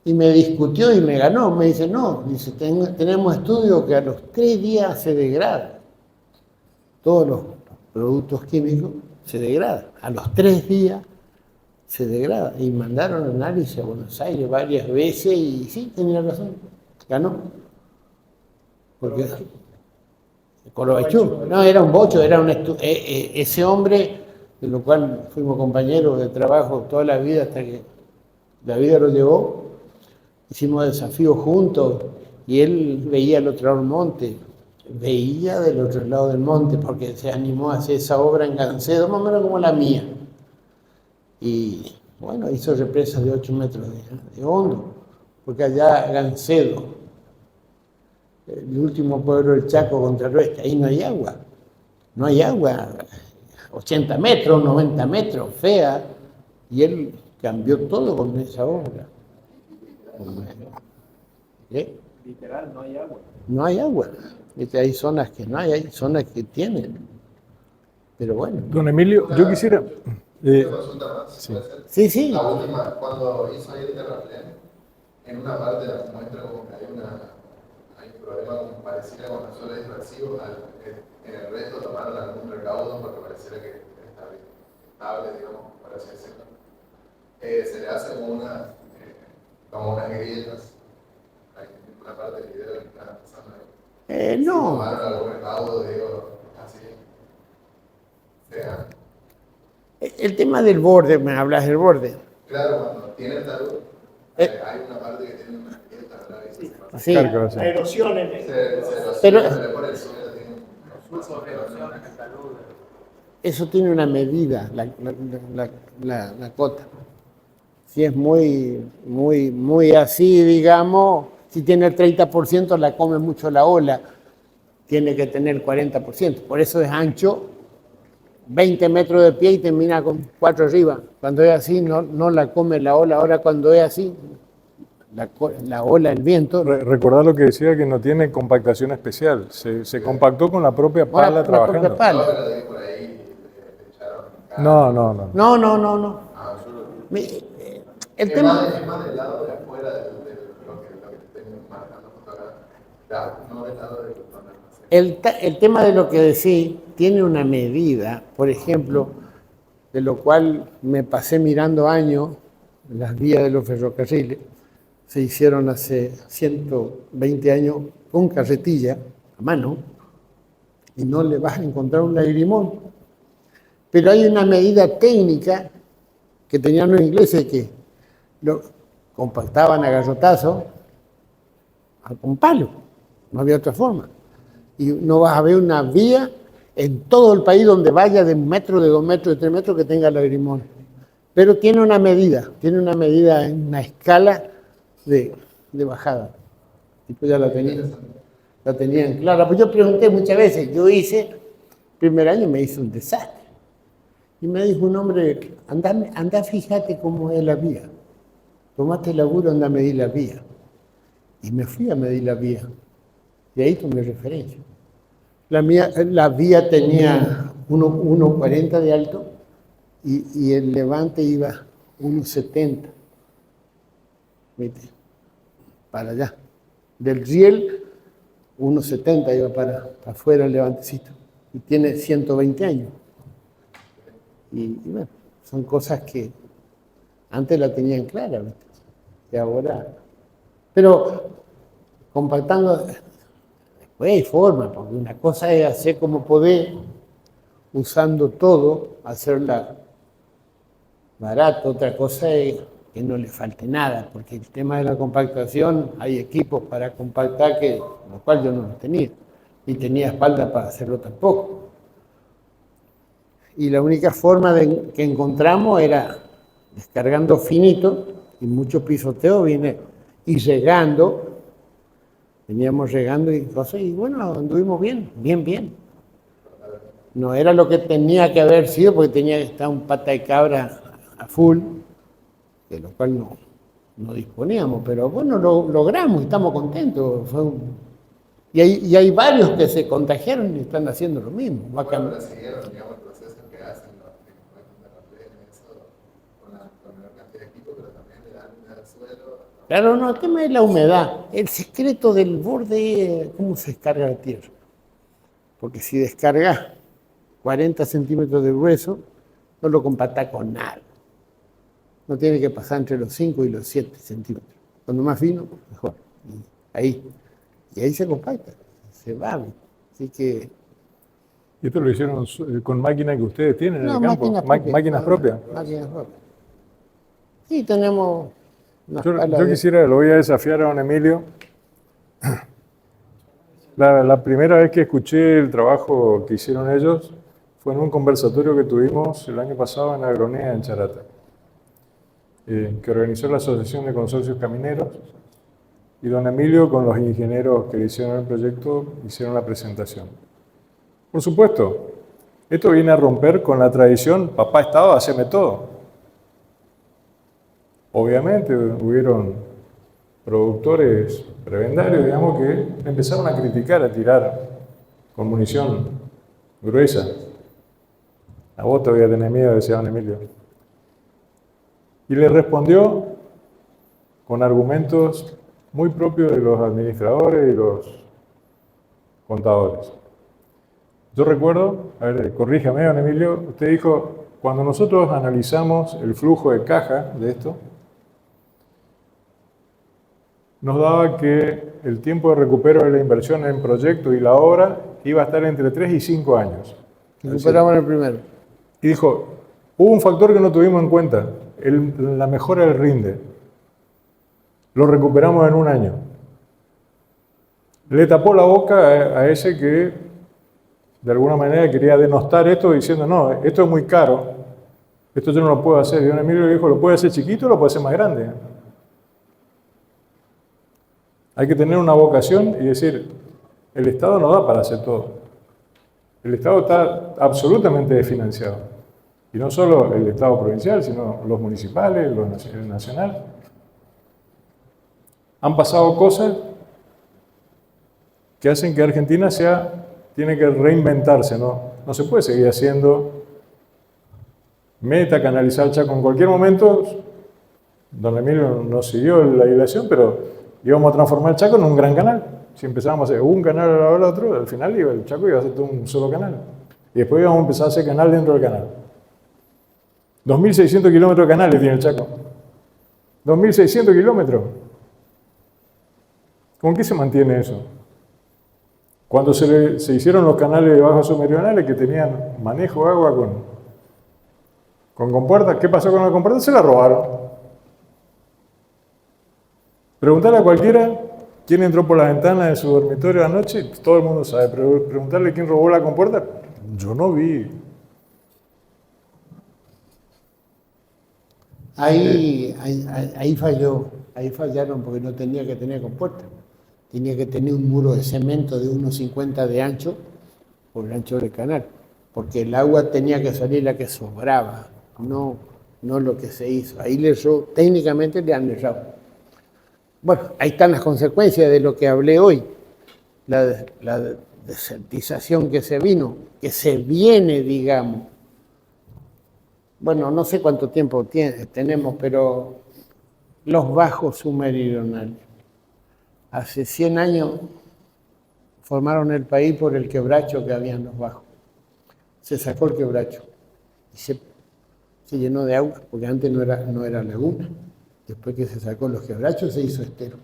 Y me discutió y me ganó. Me dice, no, dice, tenemos estudios que a los 3 días se degrada. Todos los productos químicos se degradan. A los 3 días se degrada. Y mandaron análisis a Buenos Aires varias veces y sí, tenía razón. Ganó. Porque Corobachú, no, era un bocho, era ese hombre, de lo cual fuimos compañeros de trabajo toda la vida hasta que la vida lo llevó. Hicimos desafíos juntos y él veía al otro lado del monte, veía del otro lado del monte porque se animó a hacer esa obra en Gancedo, más o menos como la mía. Y bueno, hizo represas de 8 metros de hondo, porque allá Gancedo, el último pueblo del Chaco contra el oeste, ahí no hay agua. No hay agua, 80 metros, 90 metros, fea, y él cambió todo con esa obra. ¿Qué? Literal, no hay agua. No hay agua. Hay zonas que no hay zonas que tienen. Pero bueno. Don Emilio, yo quisiera... Una consulta más, sí. ¿puede ser? Sí, sí. La última, cuando hizo ahí el terraplén, en una parte muestra como que hay un problema como pareciera con los suelos dispersivos, en el resto tomaron algún recaudo porque pareciera que está estable, digamos, por así decirlo. Se le hace como unas grietas, hay una parte del video que está pasando ahí. No. Tomaron algún recaudo, digo, así. Sea. El tema del borde, me hablas del borde. Claro, cuando tiene el talud, hay una parte que tiene una grieta, ¿verdad? Sí. Carga, sí. La erosión en Se Pero- erosiona por el suelo, tiene un Surcos de erosión en el talud. Eso tiene una medida, la cota. Si es muy así, digamos, si tiene el 30%, la come mucho la ola, tiene que tener 40%. Por eso es ancho, 20 metros de pie y termina con 4 arriba. Cuando es así, no la come la ola. Ahora cuando es así, la ola, el viento... Recordar lo que decía, que no tiene compactación especial. Se compactó con la propia pala la propia trabajando. pala. pero de por ahí le echaron No. No. El tema... es más del lado de afuera de lo que te estoy marcando justo acá. Claro, no del lado de El tema de lo que decís tiene una medida, por ejemplo, de lo cual me pasé mirando años, las vías de los ferrocarriles, se hicieron hace 120 años con carretilla, a mano, y no le vas a encontrar un lagrimón. Pero hay una medida técnica que tenían los ingleses que lo compactaban a garrotazo con palo, no había otra forma. Y no vas a ver una vía en todo el país donde vaya de 1 metro, de 2 metros, de 3 metros que tenga lagrimón. Pero tiene una medida en una escala de bajada. Tipo ya la tenían clara. Pues yo pregunté muchas veces, yo hice, primer año me hizo un desastre. Y me dijo un hombre, anda fíjate cómo es la vía. Tomaste el laburo, anda a medir la vía. Y me fui a medir la vía. Y ahí tomé referencia. La vía tenía 1,40 de alto y el levante iba 1,70. ¿Viste? Para allá. Del riel, 1,70 iba para afuera el levantecito. Y tiene 120 años. Y bueno, son cosas que antes la tenían clara, ¿viste? Y ahora... Pero compactando... Pues hay forma, porque una cosa es hacer como poder, usando todo, hacerla barato, otra cosa es que no le falte nada, porque el tema de la compactación, hay equipos para compactar que, lo cual yo no los tenía, ni tenía espalda para hacerlo tampoco. Y la única forma que encontramos era descargando finito, y mucho pisoteo viene, y regando. Veníamos regando y cosas, y bueno, anduvimos bien. No era lo que tenía que haber sido, porque tenía que estar un pata de cabra a full, de lo cual no disponíamos, pero bueno, lo logramos y estamos contentos. Y hay varios que se contagiaron y están haciendo lo mismo. Bueno, siguieron, digamos, el proceso que hacen los que encuentran eso con la menor cantidad de equipo, pero también le dan al suelo, Claro, no, el tema es la humedad. El secreto del borde es cómo se descarga la tierra. Porque si descargas 40 centímetros de grueso, no lo compacta con nada. No tiene que pasar entre los 5 y los 7 centímetros. Cuando más fino, mejor. Y ahí se compacta, se va. Así que... ¿Y esto lo hicieron con máquinas que ustedes tienen en No, el campo? ¿Máquinas propias? Máquinas propias. Sí, tenemos una escala Yo de... quisiera, lo voy a desafiar a don Emilio. La primera vez que escuché el trabajo que hicieron ellos fue en un conversatorio que tuvimos el año pasado en Agronea, en Charata, que organizó la Asociación de Consorcios Camineros, y don Emilio con los ingenieros que le hicieron el proyecto hicieron la presentación. Por supuesto, esto viene a romper con la tradición, papá Estado, haceme todo. Obviamente hubieron productores prebendarios, digamos, que empezaron a criticar, a tirar con munición gruesa. A vos te voy a tener miedo, decía don Emilio. Y le respondió con argumentos muy propios de los administradores y los contadores. Yo recuerdo, a ver, corríjame, don Emilio, usted dijo, cuando nosotros analizamos el flujo de caja de esto, nos daba que el tiempo de recupero de la inversión en proyecto y la obra iba a estar entre 3 y 5 años. Recuperamos el primero. Y dijo, hubo un factor que no tuvimos en cuenta, la mejora del rinde. Lo recuperamos en 1 año. Le tapó la boca a ese que de alguna manera quería denostar esto diciendo, no, esto es muy caro, esto yo no lo puedo hacer. Y don Emilio le dijo, ¿lo puede hacer chiquito o lo puede hacer más grande? Hay que tener una vocación y decir, el Estado no da para hacer todo. El Estado está absolutamente desfinanciado. Y no solo el Estado provincial, sino los municipales, el nacional. Han pasado cosas que hacen que Argentina tiene que reinventarse, ¿no? No se puede seguir haciendo canalizar el Chaco. En cualquier momento, don Emilio nos siguió la dilación, pero íbamos a transformar el Chaco en un gran canal. Si empezábamos a hacer un canal a la hora otro, al final el Chaco iba a ser todo un solo canal. Y después íbamos a empezar a hacer canal dentro del canal. 2.600 kilómetros de canales tiene el Chaco. 2.600 kilómetros. ¿Con qué se mantiene eso? Cuando se hicieron los canales de bajos submeridionales que tenían manejo de agua con compuertas, ¿qué pasó con la compuerta? Se la robaron. Preguntarle a cualquiera quién entró por la ventana de su dormitorio anoche, todo el mundo sabe, pero preguntarle quién robó la compuerta, yo no vi. Ahí fallaron porque no tenía que tener compuerta. Tenía que tener un muro de cemento de 1,50 de ancho por el ancho del canal, porque el agua tenía que salir la que sobraba, no lo que se hizo. Ahí técnicamente le han errado. Bueno, ahí están las consecuencias de lo que hablé hoy, la desertización que se viene, digamos. Bueno, no sé cuánto tiempo tenemos, pero los bajos submeridionales. Hace 100 años formaron el país por el quebracho que había en los bajos. Se sacó el quebracho y se llenó de agua, porque antes no era laguna. Después que se sacó los quebrachos se hizo estero.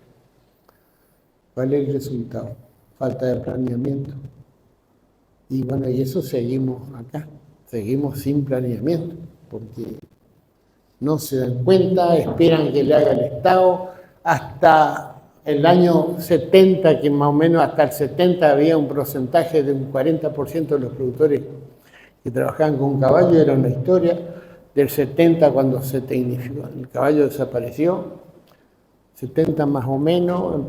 ¿Cuál es el resultado? Falta de planeamiento. Y bueno, y eso seguimos acá. Seguimos sin planeamiento, porque no se dan cuenta, esperan que le haga el Estado. Hasta el año 70, que más o menos hasta el 70 había un porcentaje de un 40% de los productores que trabajaban con caballo, era una historia. Del 70, cuando se tecnificó, el caballo desapareció, 70 más o menos,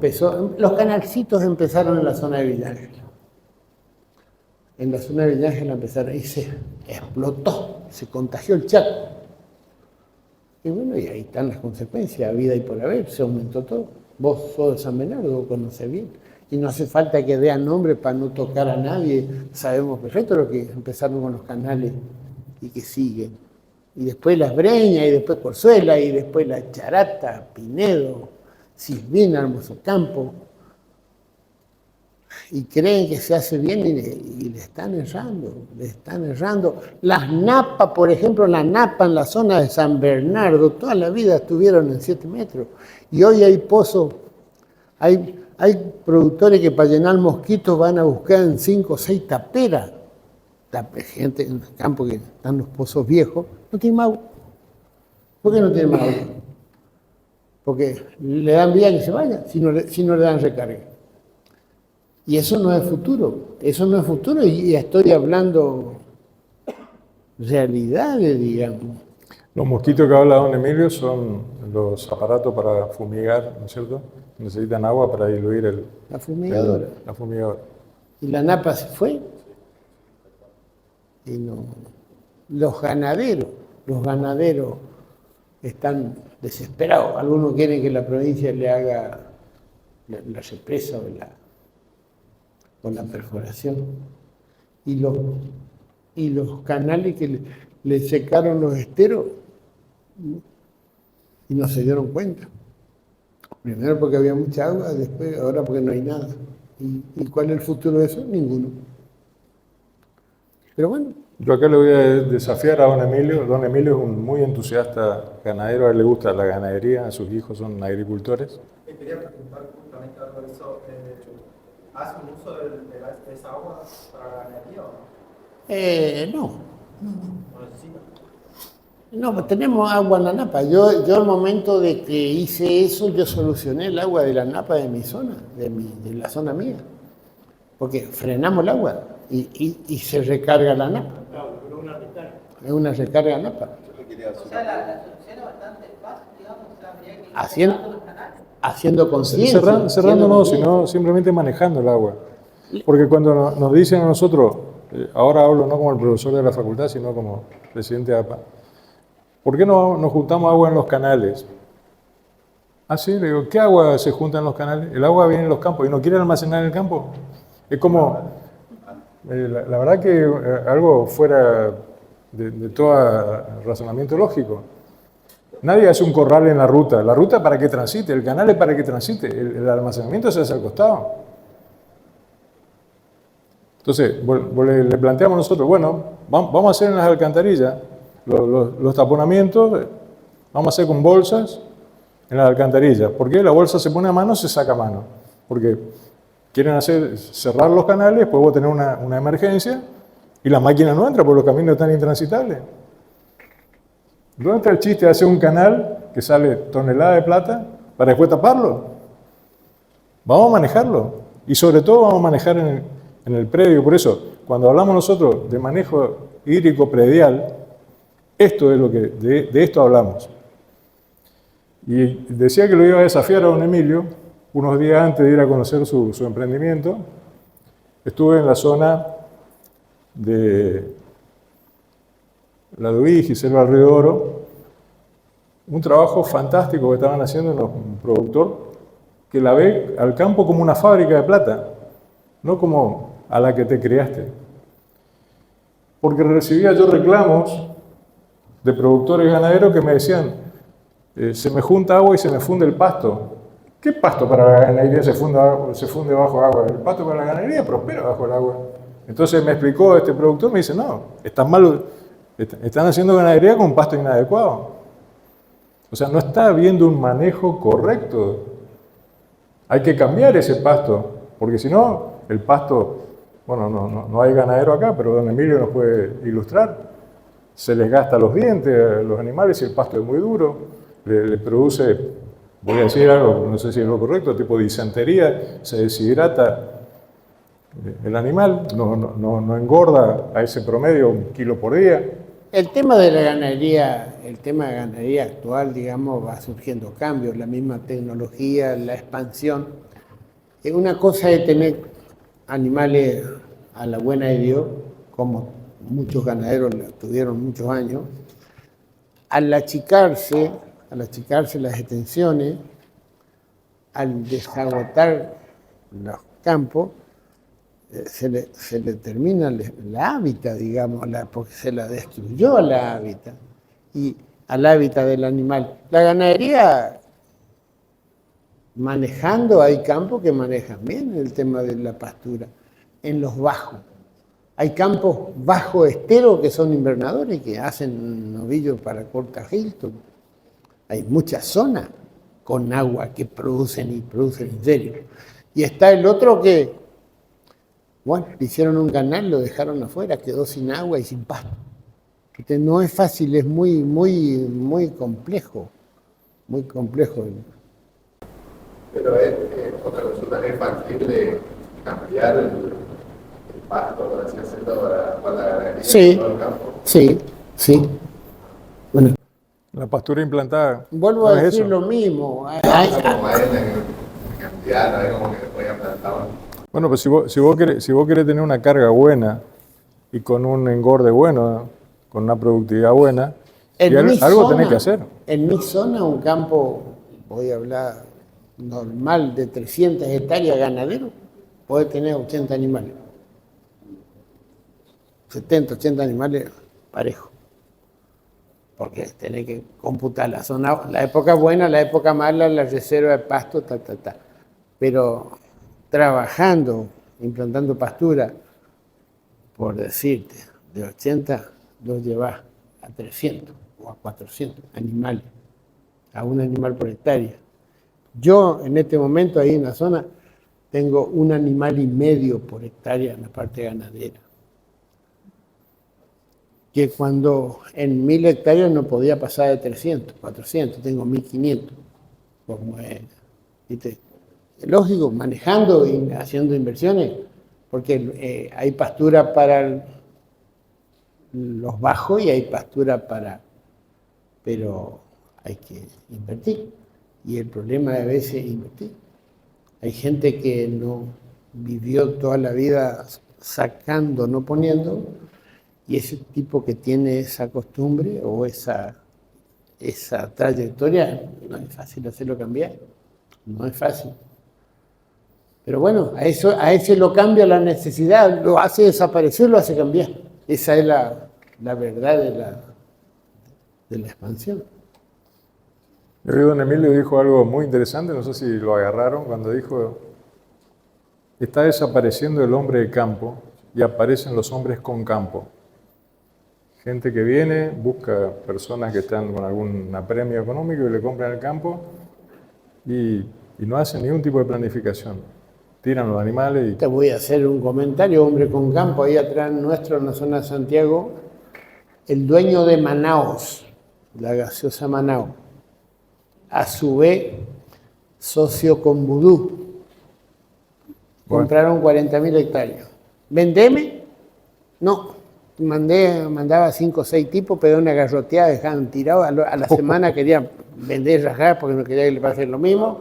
los canalcitos empezaron en la zona de Villa Ángela. En la zona de Villa Ángela empezaron y se explotó, se contagió el Chaco. Y bueno, y ahí están las consecuencias, a vida y por haber, se aumentó todo. Vos sos de San Bernardo, vos conocés bien. Y no hace falta que vean nombres para no tocar a nadie, sabemos perfecto lo que empezaron con los canales y que siguen. Y después Las Breñas, y después Corzuela, y después La Charata, Pinedo, Silvina, Hermoso Campo, y creen que se hace bien y le están errando, le están errando. Las napas, por ejemplo, la napa en la zona de San Bernardo, toda la vida estuvieron en 7 metros. Y hoy hay pozos, hay productores que para llenar mosquitos van a buscar en 5 o 6 taperas. La gente en el campo que están los pozos viejos, no tiene más agua. ¿Por qué no tiene más agua? Porque le dan vía que se vaya, si no le dan recarga. Y eso no es futuro, y estoy hablando realidades, digamos. Los mosquitos que habla don Emilio son los aparatos para fumigar, ¿no es cierto? Necesitan agua para diluir La fumigadora. la fumigadora. Y la napa se fue. Y no. Los ganaderos están desesperados. Algunos quieren que la provincia le haga la represa o la perforación. Y los canales que le secaron los esteros y no se dieron cuenta. Primero porque había mucha agua, después ahora porque no hay nada. ¿Y cuál es el futuro de eso? Ninguno. Pero bueno. Yo acá le voy a desafiar a don Emilio. Don Emilio es un muy entusiasta ganadero, a él le gusta la ganadería, sus hijos son agricultores. Quería preguntar justamente algo de eso. ¿Hacen uso de esa agua para la ganadería o no? No. ¿No necesitan? No, pues tenemos agua en la napa. Yo al momento de que hice eso, yo solucioné el agua de la napa de mi zona, de la zona mía. Porque frenamos el agua y se recarga la napa. Claro, pero una recarga. Es una recarga napa. O sea, la solución es bastante fácil, digamos, o sea, habría que ir Haciendo- cerrando los canales. Haciendo conciencia. Cerrando no, conciencia. sino simplemente manejando el agua. Porque cuando nos dicen a nosotros, ahora hablo no como el profesor de la facultad, sino como presidente de APA, ¿por qué no nos juntamos agua en los canales? Ah, sí, le digo, ¿qué agua se junta en los canales? El agua viene en los campos y no quiere almacenar en el campo. Es como, la verdad que algo fuera de todo razonamiento lógico. Nadie hace un corral en la ruta para que transite, el canal es para que transite, el almacenamiento se hace al costado. Entonces, le planteamos nosotros, bueno, vamos a hacer en las alcantarillas los taponamientos, vamos a hacer con bolsas en las alcantarillas. ¿Por qué? La bolsa se pone a mano, se saca a mano. Porque quieren cerrar los canales, pues vos tenés una emergencia y la máquina no entra porque los caminos están intransitables. ¿Dónde está el chiste de hacer un canal que sale tonelada de plata para después taparlo? Vamos a manejarlo. Y sobre todo vamos a manejar en el predio. Por eso, cuando hablamos nosotros de manejo hídrico predial, esto es lo que, de esto hablamos. Y decía que lo iba a desafiar a don Emilio, unos días antes de ir a conocer su emprendimiento. Estuve en la zona de la Duí, Selva Río Oro, un trabajo fantástico que estaban haciendo un productor que la ve al campo como una fábrica de plata, no como a la que te criaste. Porque recibía yo reclamos de productores ganaderos que me decían, se me junta agua y se me funde el pasto. ¿Qué pasto para la ganadería se funde bajo agua? El pasto para la ganadería prospera bajo el agua. Entonces me explicó este productor, me dice, no, están haciendo ganadería con pasto inadecuado. O sea, no está habiendo un manejo correcto. Hay que cambiar ese pasto, porque si no, el pasto, bueno, no hay ganadero acá, pero don Emilio nos puede ilustrar. Se les gasta los dientes a los animales y el pasto es muy duro, le produce, voy a decir algo, no sé si es lo correcto, tipo disentería, se deshidrata el animal, no engorda a ese promedio 1 kilo por día. El tema de la ganadería, actual, digamos, va surgiendo cambios, la misma tecnología, la expansión. Una cosa es tener animales a la buena de Dios, como muchos ganaderos tuvieron muchos años, al achicarse las extensiones, al desagotar los campos, se le termina la hábitat, digamos, porque se la destruyó la hábitat, y al hábitat del animal. La ganadería Manejando, hay campos que manejan bien el tema de la pastura, en los bajos. Hay campos bajo estero que son invernadores, que hacen novillos para corta Hilton. Hay muchas zonas con agua que producen y producen en serio. Y está el otro que, bueno, le hicieron un canal, lo dejaron afuera, quedó sin agua y sin pasto. Entonces, no es fácil, es muy complejo, muy complejo. Pero otra consulta, ¿es factible cambiar el pasto, por así decirlo, para la ganadería Sí, en todo el campo? sí. Bueno, La pastura implantada. vuelvo no a es decir eso. lo mismo. Como es en cantidad, no es como que voy a plantar. Bueno, pues si vos querés tener una carga buena y con un engorde bueno, con una productividad buena, y algo tenés que hacer. En mi zona, un campo, voy a hablar normal, de 300 hectáreas ganadero, puede tener 80 animales. 70, 80 animales parejo. Porque tenés que computar la zona, la época buena, la época mala, la reserva de pasto, Pero trabajando, implantando pastura, por decirte, de 80 los llevas a 300 o a 400 animales, a un animal por hectárea. Yo en este momento ahí en la zona tengo 1,5 animales por hectárea en la parte ganadera. Que cuando en 1.000 hectáreas no podía pasar de 300, 400, tengo 1.500. Como es, ¿viste? Lógico, manejando y haciendo inversiones, porque hay pastura para los bajos y hay pastura pero hay que invertir. Y el problema de a veces es invertir. Hay gente que no vivió toda la vida sacando, no poniendo, y ese tipo que tiene esa costumbre o esa trayectoria, no es fácil hacerlo cambiar. No es fácil. Pero bueno, a ese lo cambia la necesidad, lo hace desaparecer, lo hace cambiar. Esa es la verdad de la expansión. Yo vi don Emilio dijo algo muy interesante, no sé si lo agarraron, cuando dijo, está desapareciendo el hombre de campo y aparecen los hombres con campo. Gente que viene, busca personas que están con algún apremio económico y le compran el campo y no hacen ningún tipo de planificación. Tiran los animales y... Te voy a hacer un comentario, hombre con campo, ahí atrás nuestro, en la zona de Santiago, el dueño de Manaos, la gaseosa Manaos, a su vez socio con Vudú. Compraron 40.000 hectáreas. ¿Vendeme? No. Mandaba 5 o 6 tipos, pero una garroteada, dejaban tirados. A la semana querían vender, rajar, porque no quería que le pase lo mismo.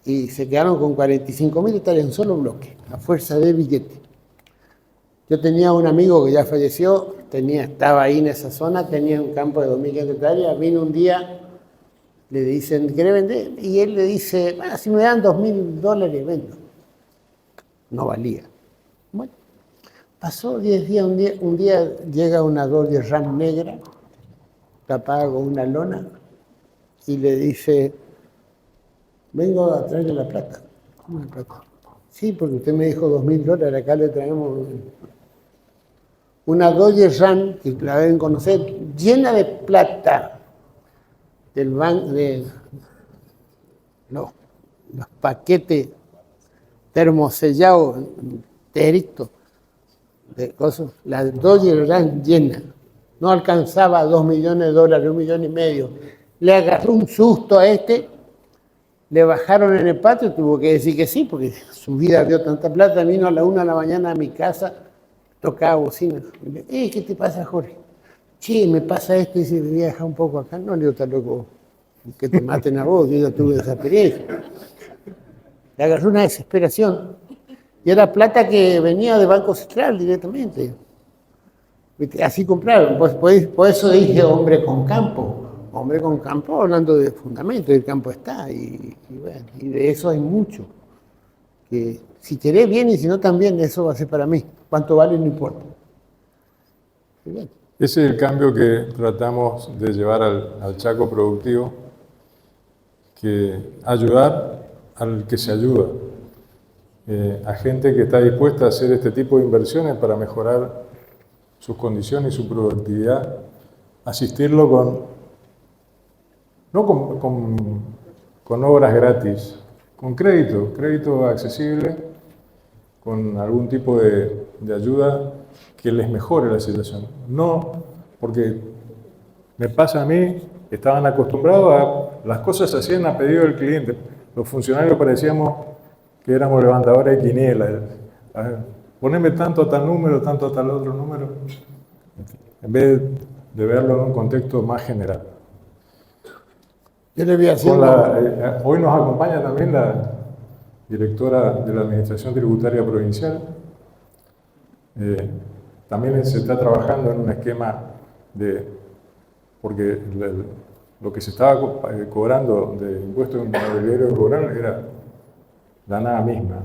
Y se quedaron con 45.000 hectáreas en un solo bloque, a fuerza de billete. Yo tenía un amigo que ya falleció, estaba ahí en esa zona, tenía un campo de 2.500 hectáreas, vino un día, le dicen, ¿querés vender? Y él le dice, bueno, si me dan $2.000, vendo. No valía. Bueno, pasó 10 días, un día llega una Dodge Ram negra, tapada con una lona, y le dice, vengo a traerle la plata. ¿Cómo la plata? Sí, porque usted me dijo $2.000, acá le traemos una Dodge Ram, que la deben conocer, llena de plata, del banco, los paquetes termosellados, enteritos, de cosas, la Dodge Ram llena. No alcanzaba $2 millones, $1,5 millones. Le agarró un susto a le bajaron en el patio, tuvo que decir que sí, porque su vida vio tanta plata. Vino a la 1 de la mañana a mi casa, tocaba bocina. ¿Qué te pasa, Jorge? Sí, me pasa esto, y si me voy a dejar un poco acá. No, le digo, está loco, que te maten a vos, yo ya tuve esa experiencia. Le agarró una desesperación. Y era plata que venía de Banco Central directamente. Así compraron. Por eso dije hombre con campo. Hombre con campo, hablando de fundamento, el campo está. Y de eso hay mucho. Que si querés bien y si no también, eso va a ser para mí. Cuánto vale no importa. Ese es el cambio que tratamos de llevar al Chaco productivo, que ayudar al que se ayuda, a gente que está dispuesta a hacer este tipo de inversiones para mejorar sus condiciones y su productividad, asistirlo no con obras gratis, con crédito accesible, con algún tipo de ayuda que les mejore la situación. No, porque me pasa a mí, estaban acostumbrados a, las cosas se hacían a pedido del cliente. Los funcionarios parecíamos que éramos levantadores de quiniela. Poneme tanto a tal número, tanto a tal otro número, en vez de verlo en un contexto más general. Yo le voy a decir, Hoy nos acompaña también la directora de la Administración Tributaria Provincial. También se está trabajando en un esquema porque lo que se estaba cobrando de impuestos inmobiliarios rural era la nada misma.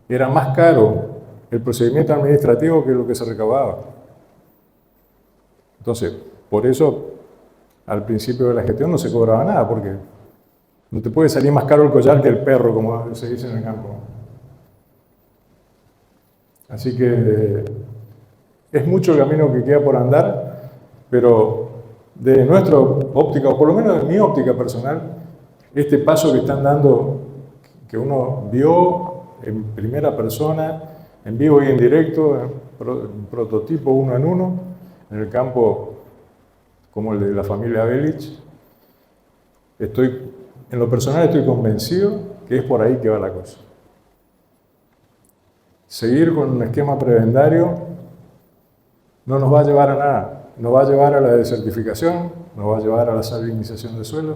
Era más caro el procedimiento administrativo que lo que se recaudaba. Entonces, por eso, al principio de la gestión no se cobraba nada, porque no te puede salir más caro el collar que el perro, como se dice en el campo. Así que es mucho el camino que queda por andar, pero de nuestra óptica, o por lo menos de mi óptica personal, este paso que están dando, que uno vio en primera persona, en vivo y en directo, en prototipo uno en uno, en el campo como el de la familia Belich, en lo personal estoy convencido que es por ahí que va la cosa. Seguir con un esquema prebendario no nos va a llevar a nada. Nos va a llevar a la desertificación, nos va a llevar a la salinización de suelo,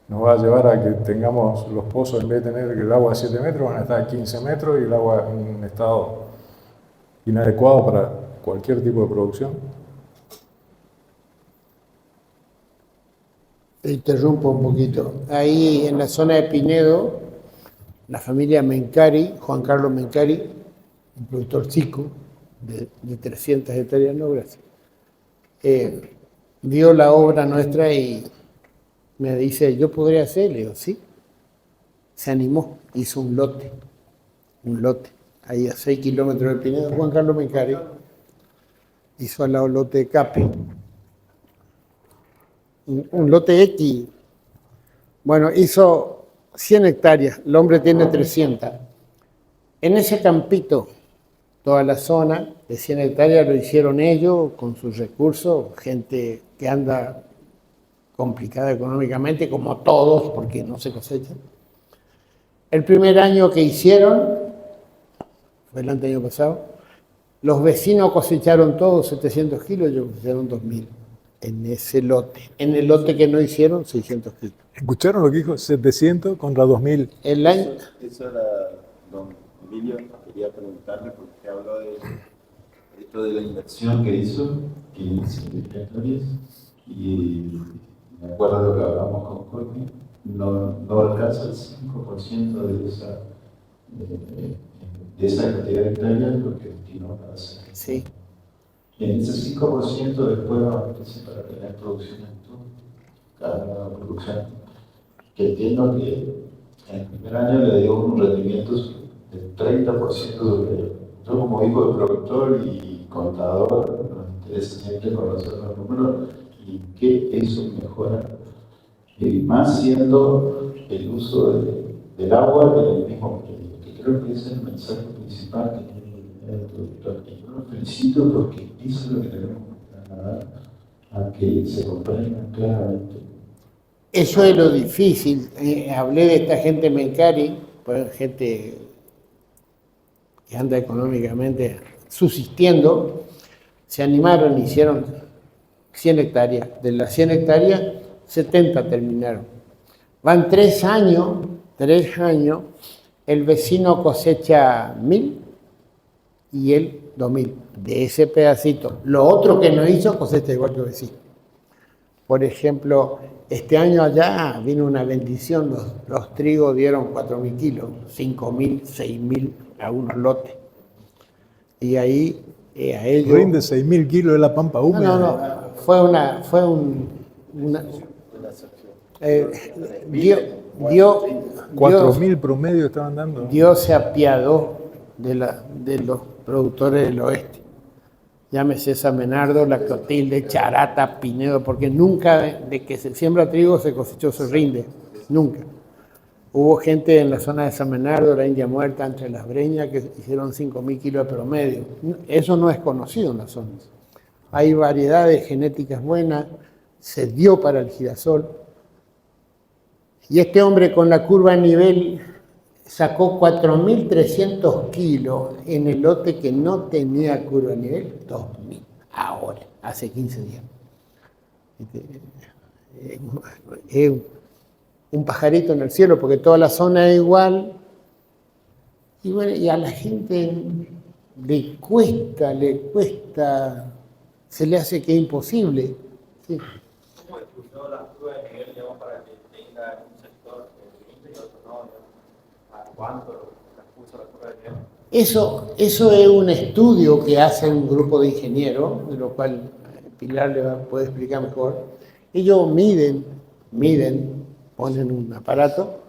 nos va a llevar a que tengamos los pozos, en vez de tener el agua a 7 metros, van a estar a 15 metros y el agua en un estado inadecuado para cualquier tipo de producción. te interrumpo un poquito. Ahí en la zona de Pinedo, la familia Mencari, Juan Carlos Mencari, un productor chico de 300 hectáreas, no, gracias, vio la obra nuestra y me dice, ¿yo podría hacer? Le digo, sí. Se animó, hizo un lote, ahí a 6 kilómetros de Pinedo. Juan Carlos Mencari hizo al lado lote de Cape, un lote X. Bueno, hizo 100 hectáreas, el hombre tiene 300. En ese campito, toda la zona de 100 hectáreas lo hicieron ellos con sus recursos, gente que anda complicada económicamente, como todos, porque no se cosechan. El primer año que hicieron, fue el año pasado, los vecinos cosecharon todos 700 kilos, ellos cosecharon 2.000 en ese lote. En el lote que no hicieron, 600 kilos. ¿Escucharon lo que dijo? 700 contra 2.000. El año... Eso era, don Emilio, quería preguntarle, porque habló de esto de la inversión que hizo, 15 hectáreas, y me acuerdo de lo que hablamos con Courtney, no alcanza el 5% de esa cantidad de hectáreas lo que destinó para hacer. Sí. Y en ese 5% después va a meterse para tener producción en todo, cada nueva producción. Que entiendo que en el primer año le dio un rendimiento del 30% superior. Yo como hijo de productor y contador, nos interesa siempre conocer los números y qué eso mejora, más siendo el uso del agua en el mismo predio, que creo que ese es el mensaje principal que tiene el productor. Y yo lo felicito porque eso es lo que tenemos que trasladar a que se comprendan claramente. Eso es lo difícil. Hablé de esta gente Mencari, pues gente que anda económicamente subsistiendo, se animaron y hicieron 100 hectáreas. De las 100 hectáreas, 70 terminaron. Van 3 años, el vecino cosecha 1.000 y él 2.000 de ese pedacito. Lo otro que no hizo cosecha igual que el vecino. Por ejemplo, este año allá vino una bendición, los trigos dieron 4.000 kilos, 5.000, 6.000 a unos lotes. Y ahí a ellos... Rinde 6.000 kilos de la pampa húmeda. No, fue una Dios 4.000 promedio estaban dando. Dios se apiadó de los productores del oeste. Llámese San Menardo, La Clotilde, Charata, Pinedo, porque nunca de que se siembra trigo se cosechó se rinde, nunca. Hubo gente en la zona de San Menardo, la India Muerta, entre las Breñas, que hicieron 5.000 kilos de promedio. Eso no es conocido en la zona. Hay variedades genéticas buenas, se dio para el girasol. Y este hombre con la curva a nivel sacó 4.300 kilos en el lote que no tenía curva a nivel, 2.000, ahora, hace 15 días. Es un pajarito en el cielo, porque toda la zona es igual. Y bueno, y a la gente le cuesta, se le hace que es imposible. ¿Sí? ¿Cómo estudió la curva de nivel, digamos, para que tenga un sector que rinde y otro no? ¿A cuánto puso la curva de nivel? Eso es un estudio que hace un grupo de ingenieros, de lo cual Pilar le puede explicar mejor. Ellos miden, ponen un aparato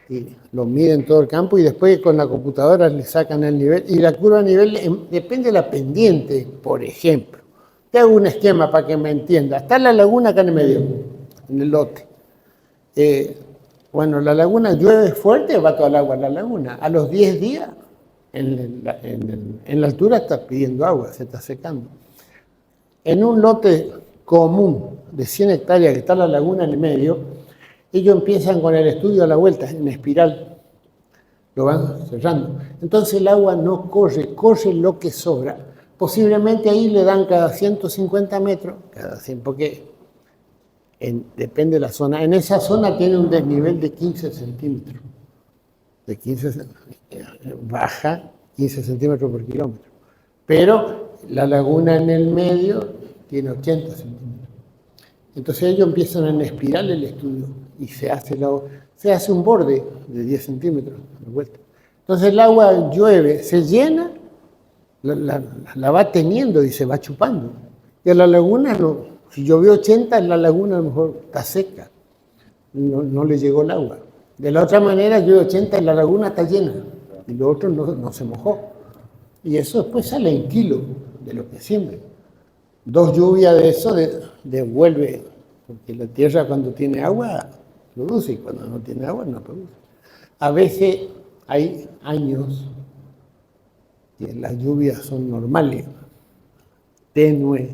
y lo miden todo el campo y después con la computadora le sacan el nivel. Y la curva de nivel depende de la pendiente, por ejemplo. Te hago un esquema para que me entienda. Está la laguna acá en el medio, en el lote. Bueno, la laguna llueve fuerte, va toda el agua a la laguna. A los 10 días, en la altura está pidiendo agua, se está secando. En un lote común de 100 hectáreas que está la laguna en el medio, ellos empiezan con el estudio a la vuelta, en espiral. Lo van cerrando. Entonces el agua no corre lo que sobra. Posiblemente ahí le dan cada 150 metros, cada 100, porque depende de la zona. En esa zona tiene un desnivel de 15 centímetros. Baja 15 centímetros por kilómetro. Pero la laguna en el medio tiene 80 centímetros. Entonces ellos empiezan en espiral el estudio y se hace un borde de 10 centímetros de vuelta. Entonces el agua llueve, se llena, la va teniendo y se va chupando. Y a la laguna, no, si llovió 80, en la laguna a lo mejor está seca, no le llegó el agua. De la otra manera, llueve 80 y la laguna está llena, y lo otro no se mojó. Y eso después sale en kilos de lo que siembra. 2 lluvias de eso devuelve, porque la tierra cuando tiene agua produce y cuando no tiene agua no produce. A veces hay años que las lluvias son normales, tenues,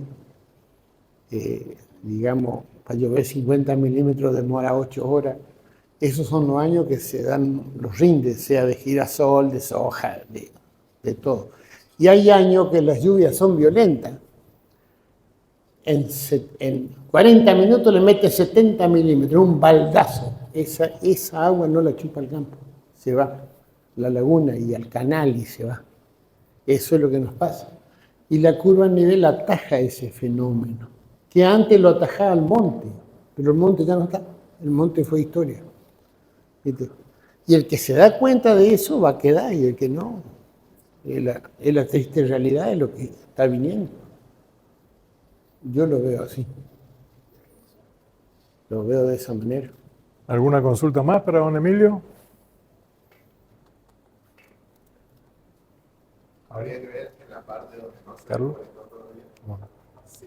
digamos, para llover 50 milímetros demora 8 horas. Esos son los años que se dan los rindes, sea de girasol, de soja, de todo. Y hay años que las lluvias son violentas. En 40 minutos le mete 70 milímetros, un baldazo. Esa agua no la chupa el campo, se va a la laguna y al canal y se va. Eso es lo que nos pasa. Y la curva a nivel ataja ese fenómeno, que antes lo atajaba el monte, pero el monte ya no está, el monte fue historia. ¿Viste? Y el que se da cuenta de eso va a quedar, y el que no, es la triste realidad de lo que está viniendo. Yo lo veo así. Lo veo de esa manera. ¿Alguna consulta más para don Emilio? Habría que ver en la parte donde no se Carlos. recolectó todavía. Bueno, Si,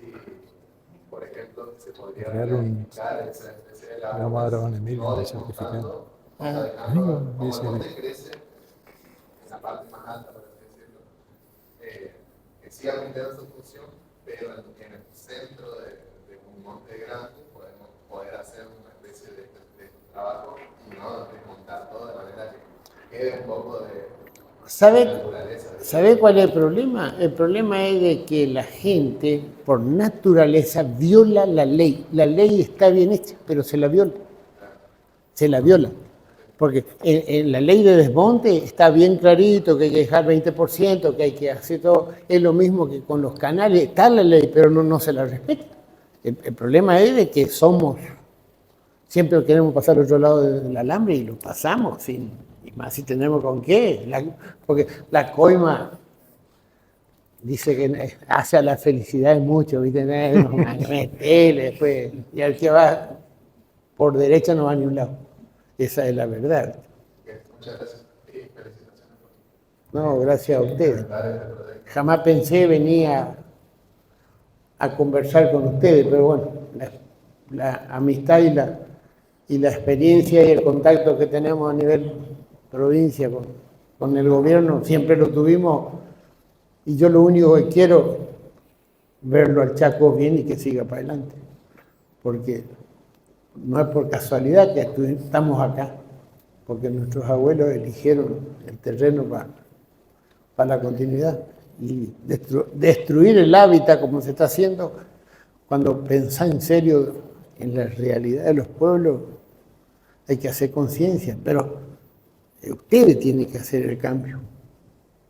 por ejemplo, se podría crear un... replicar esa especie de Le vamos a dar a don Emilio no un certificado. desmontando, o sea, dejando, como dice el que- monte crece en la parte más alta, por así decirlo, que siga cumpliendo su función, pero en el centro de un monte grande podemos poder hacer una especie de trabajo y no desmontar todo de manera que quede un poco de naturaleza. ¿Sabe cuál es el problema? El problema es de que la gente, por naturaleza, viola la ley. La ley está bien hecha, pero se la viola. Se la viola. Porque en la ley de desmonte está bien clarito que hay que dejar 20%, que hay que hacer todo. Es lo mismo que con los canales. Está la ley, pero no se la respeta. El problema es de que siempre queremos pasar al otro lado del alambre y lo pasamos, y más si tenemos con qué. Porque la coima dice que hace a la felicidad mucho, ¿viste? Metele después, y al que va por derecha no va a ni un lado. Esa es la verdad. Muchas gracias y felicitaciones No, gracias a ustedes. por dar este proyecto. Jamás pensé venir a conversar con ustedes, pero bueno, la amistad y la experiencia y el contacto que tenemos a nivel provincia con el gobierno siempre lo tuvimos, y yo lo único que quiero es verlo al Chaco bien y que siga para adelante, porque no es por casualidad que estamos acá, porque nuestros abuelos eligieron el terreno para la continuidad. Y destruir el hábitat como se está haciendo, cuando pensás en serio en la realidad de los pueblos, hay que hacer conciencia, pero ustedes tienen que hacer el cambio.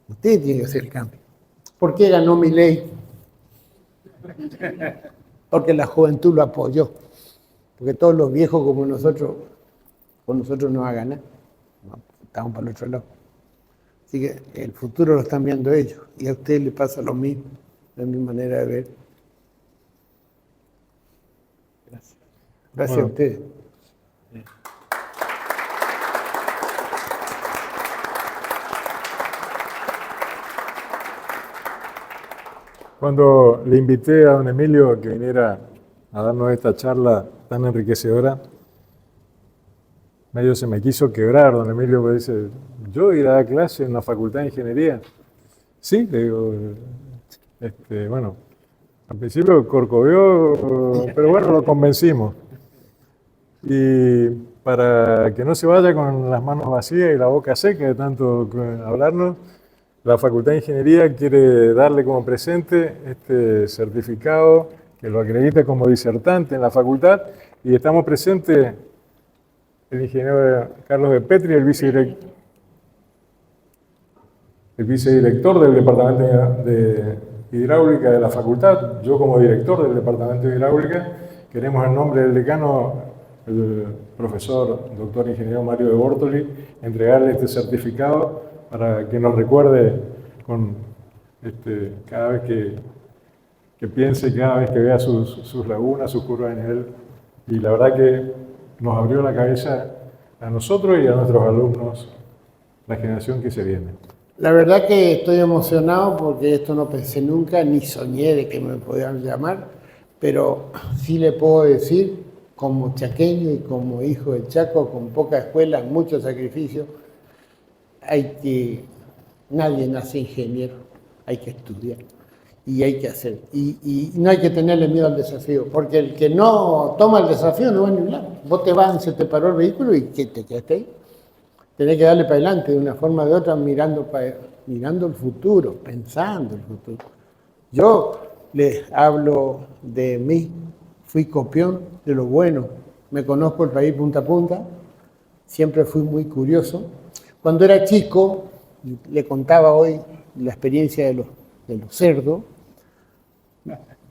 Ustedes tienen que hacer el cambio. ¿Por qué ganó Milei? Porque la juventud lo apoyó. Porque todos los viejos como nosotros, con nosotros no va a ganar. No, estamos para el otro lado. Así que el futuro lo están viendo ellos. Y a ustedes les pasa lo mismo, de mi manera de ver. Gracias. Gracias Bueno. a ustedes. Cuando le invité a don Emilio a que viniera a darnos esta charla tan enriquecedora, medio se me quiso quebrar. Don Emilio me dice, ¿yo ir a dar clase en la Facultad de Ingeniería? Sí, le digo, bueno, al principio corcovió, pero bueno, lo convencimos. Y para que no se vaya con las manos vacías y la boca seca de tanto hablarnos, la Facultad de Ingeniería quiere darle como presente este certificado que lo acredita como disertante en la facultad, y estamos presentes el ingeniero Carlos de Petri, el vicedirector del Departamento de Hidráulica de la facultad, yo como director del Departamento de Hidráulica. Queremos en nombre del decano, el profesor doctor ingeniero Mario de Bortoli, entregarle este certificado para que nos recuerde cada vez que piense, cada vez que vea sus lagunas, sus curvas de nivel. Y la verdad que nos abrió la cabeza a nosotros y a nuestros alumnos, la generación que se viene. La verdad que estoy emocionado porque esto no pensé nunca, ni soñé de que me podían llamar, pero sí le puedo decir, como chaqueño y como hijo del Chaco, con poca escuela, mucho sacrificio, nadie nace ingeniero, hay que estudiar y hay que hacer. Y no hay que tenerle miedo al desafío, porque el que no toma el desafío no va a ningún lado. Vos te vas, se te paró el vehículo y ¿qué te quedaste ahí? Tenés que darle para adelante de una forma o de otra, mirando el futuro, pensando el futuro. Yo les hablo de mí, fui copión de lo bueno, me conozco el país punta a punta, siempre fui muy curioso. Cuando era chico, le contaba hoy la experiencia de los cerdos.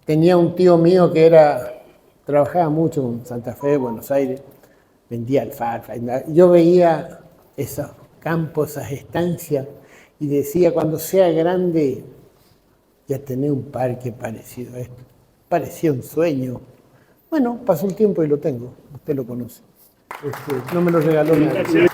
Tenía un tío mío que trabajaba mucho en Santa Fe, Buenos Aires, vendía alfalfa. Yo veía esos campos, esas estancias, y decía, cuando sea grande, ya tener un parque parecido a esto. Parecía un sueño. Bueno, pasó el tiempo y lo tengo, usted lo conoce. No me lo regaló nadie.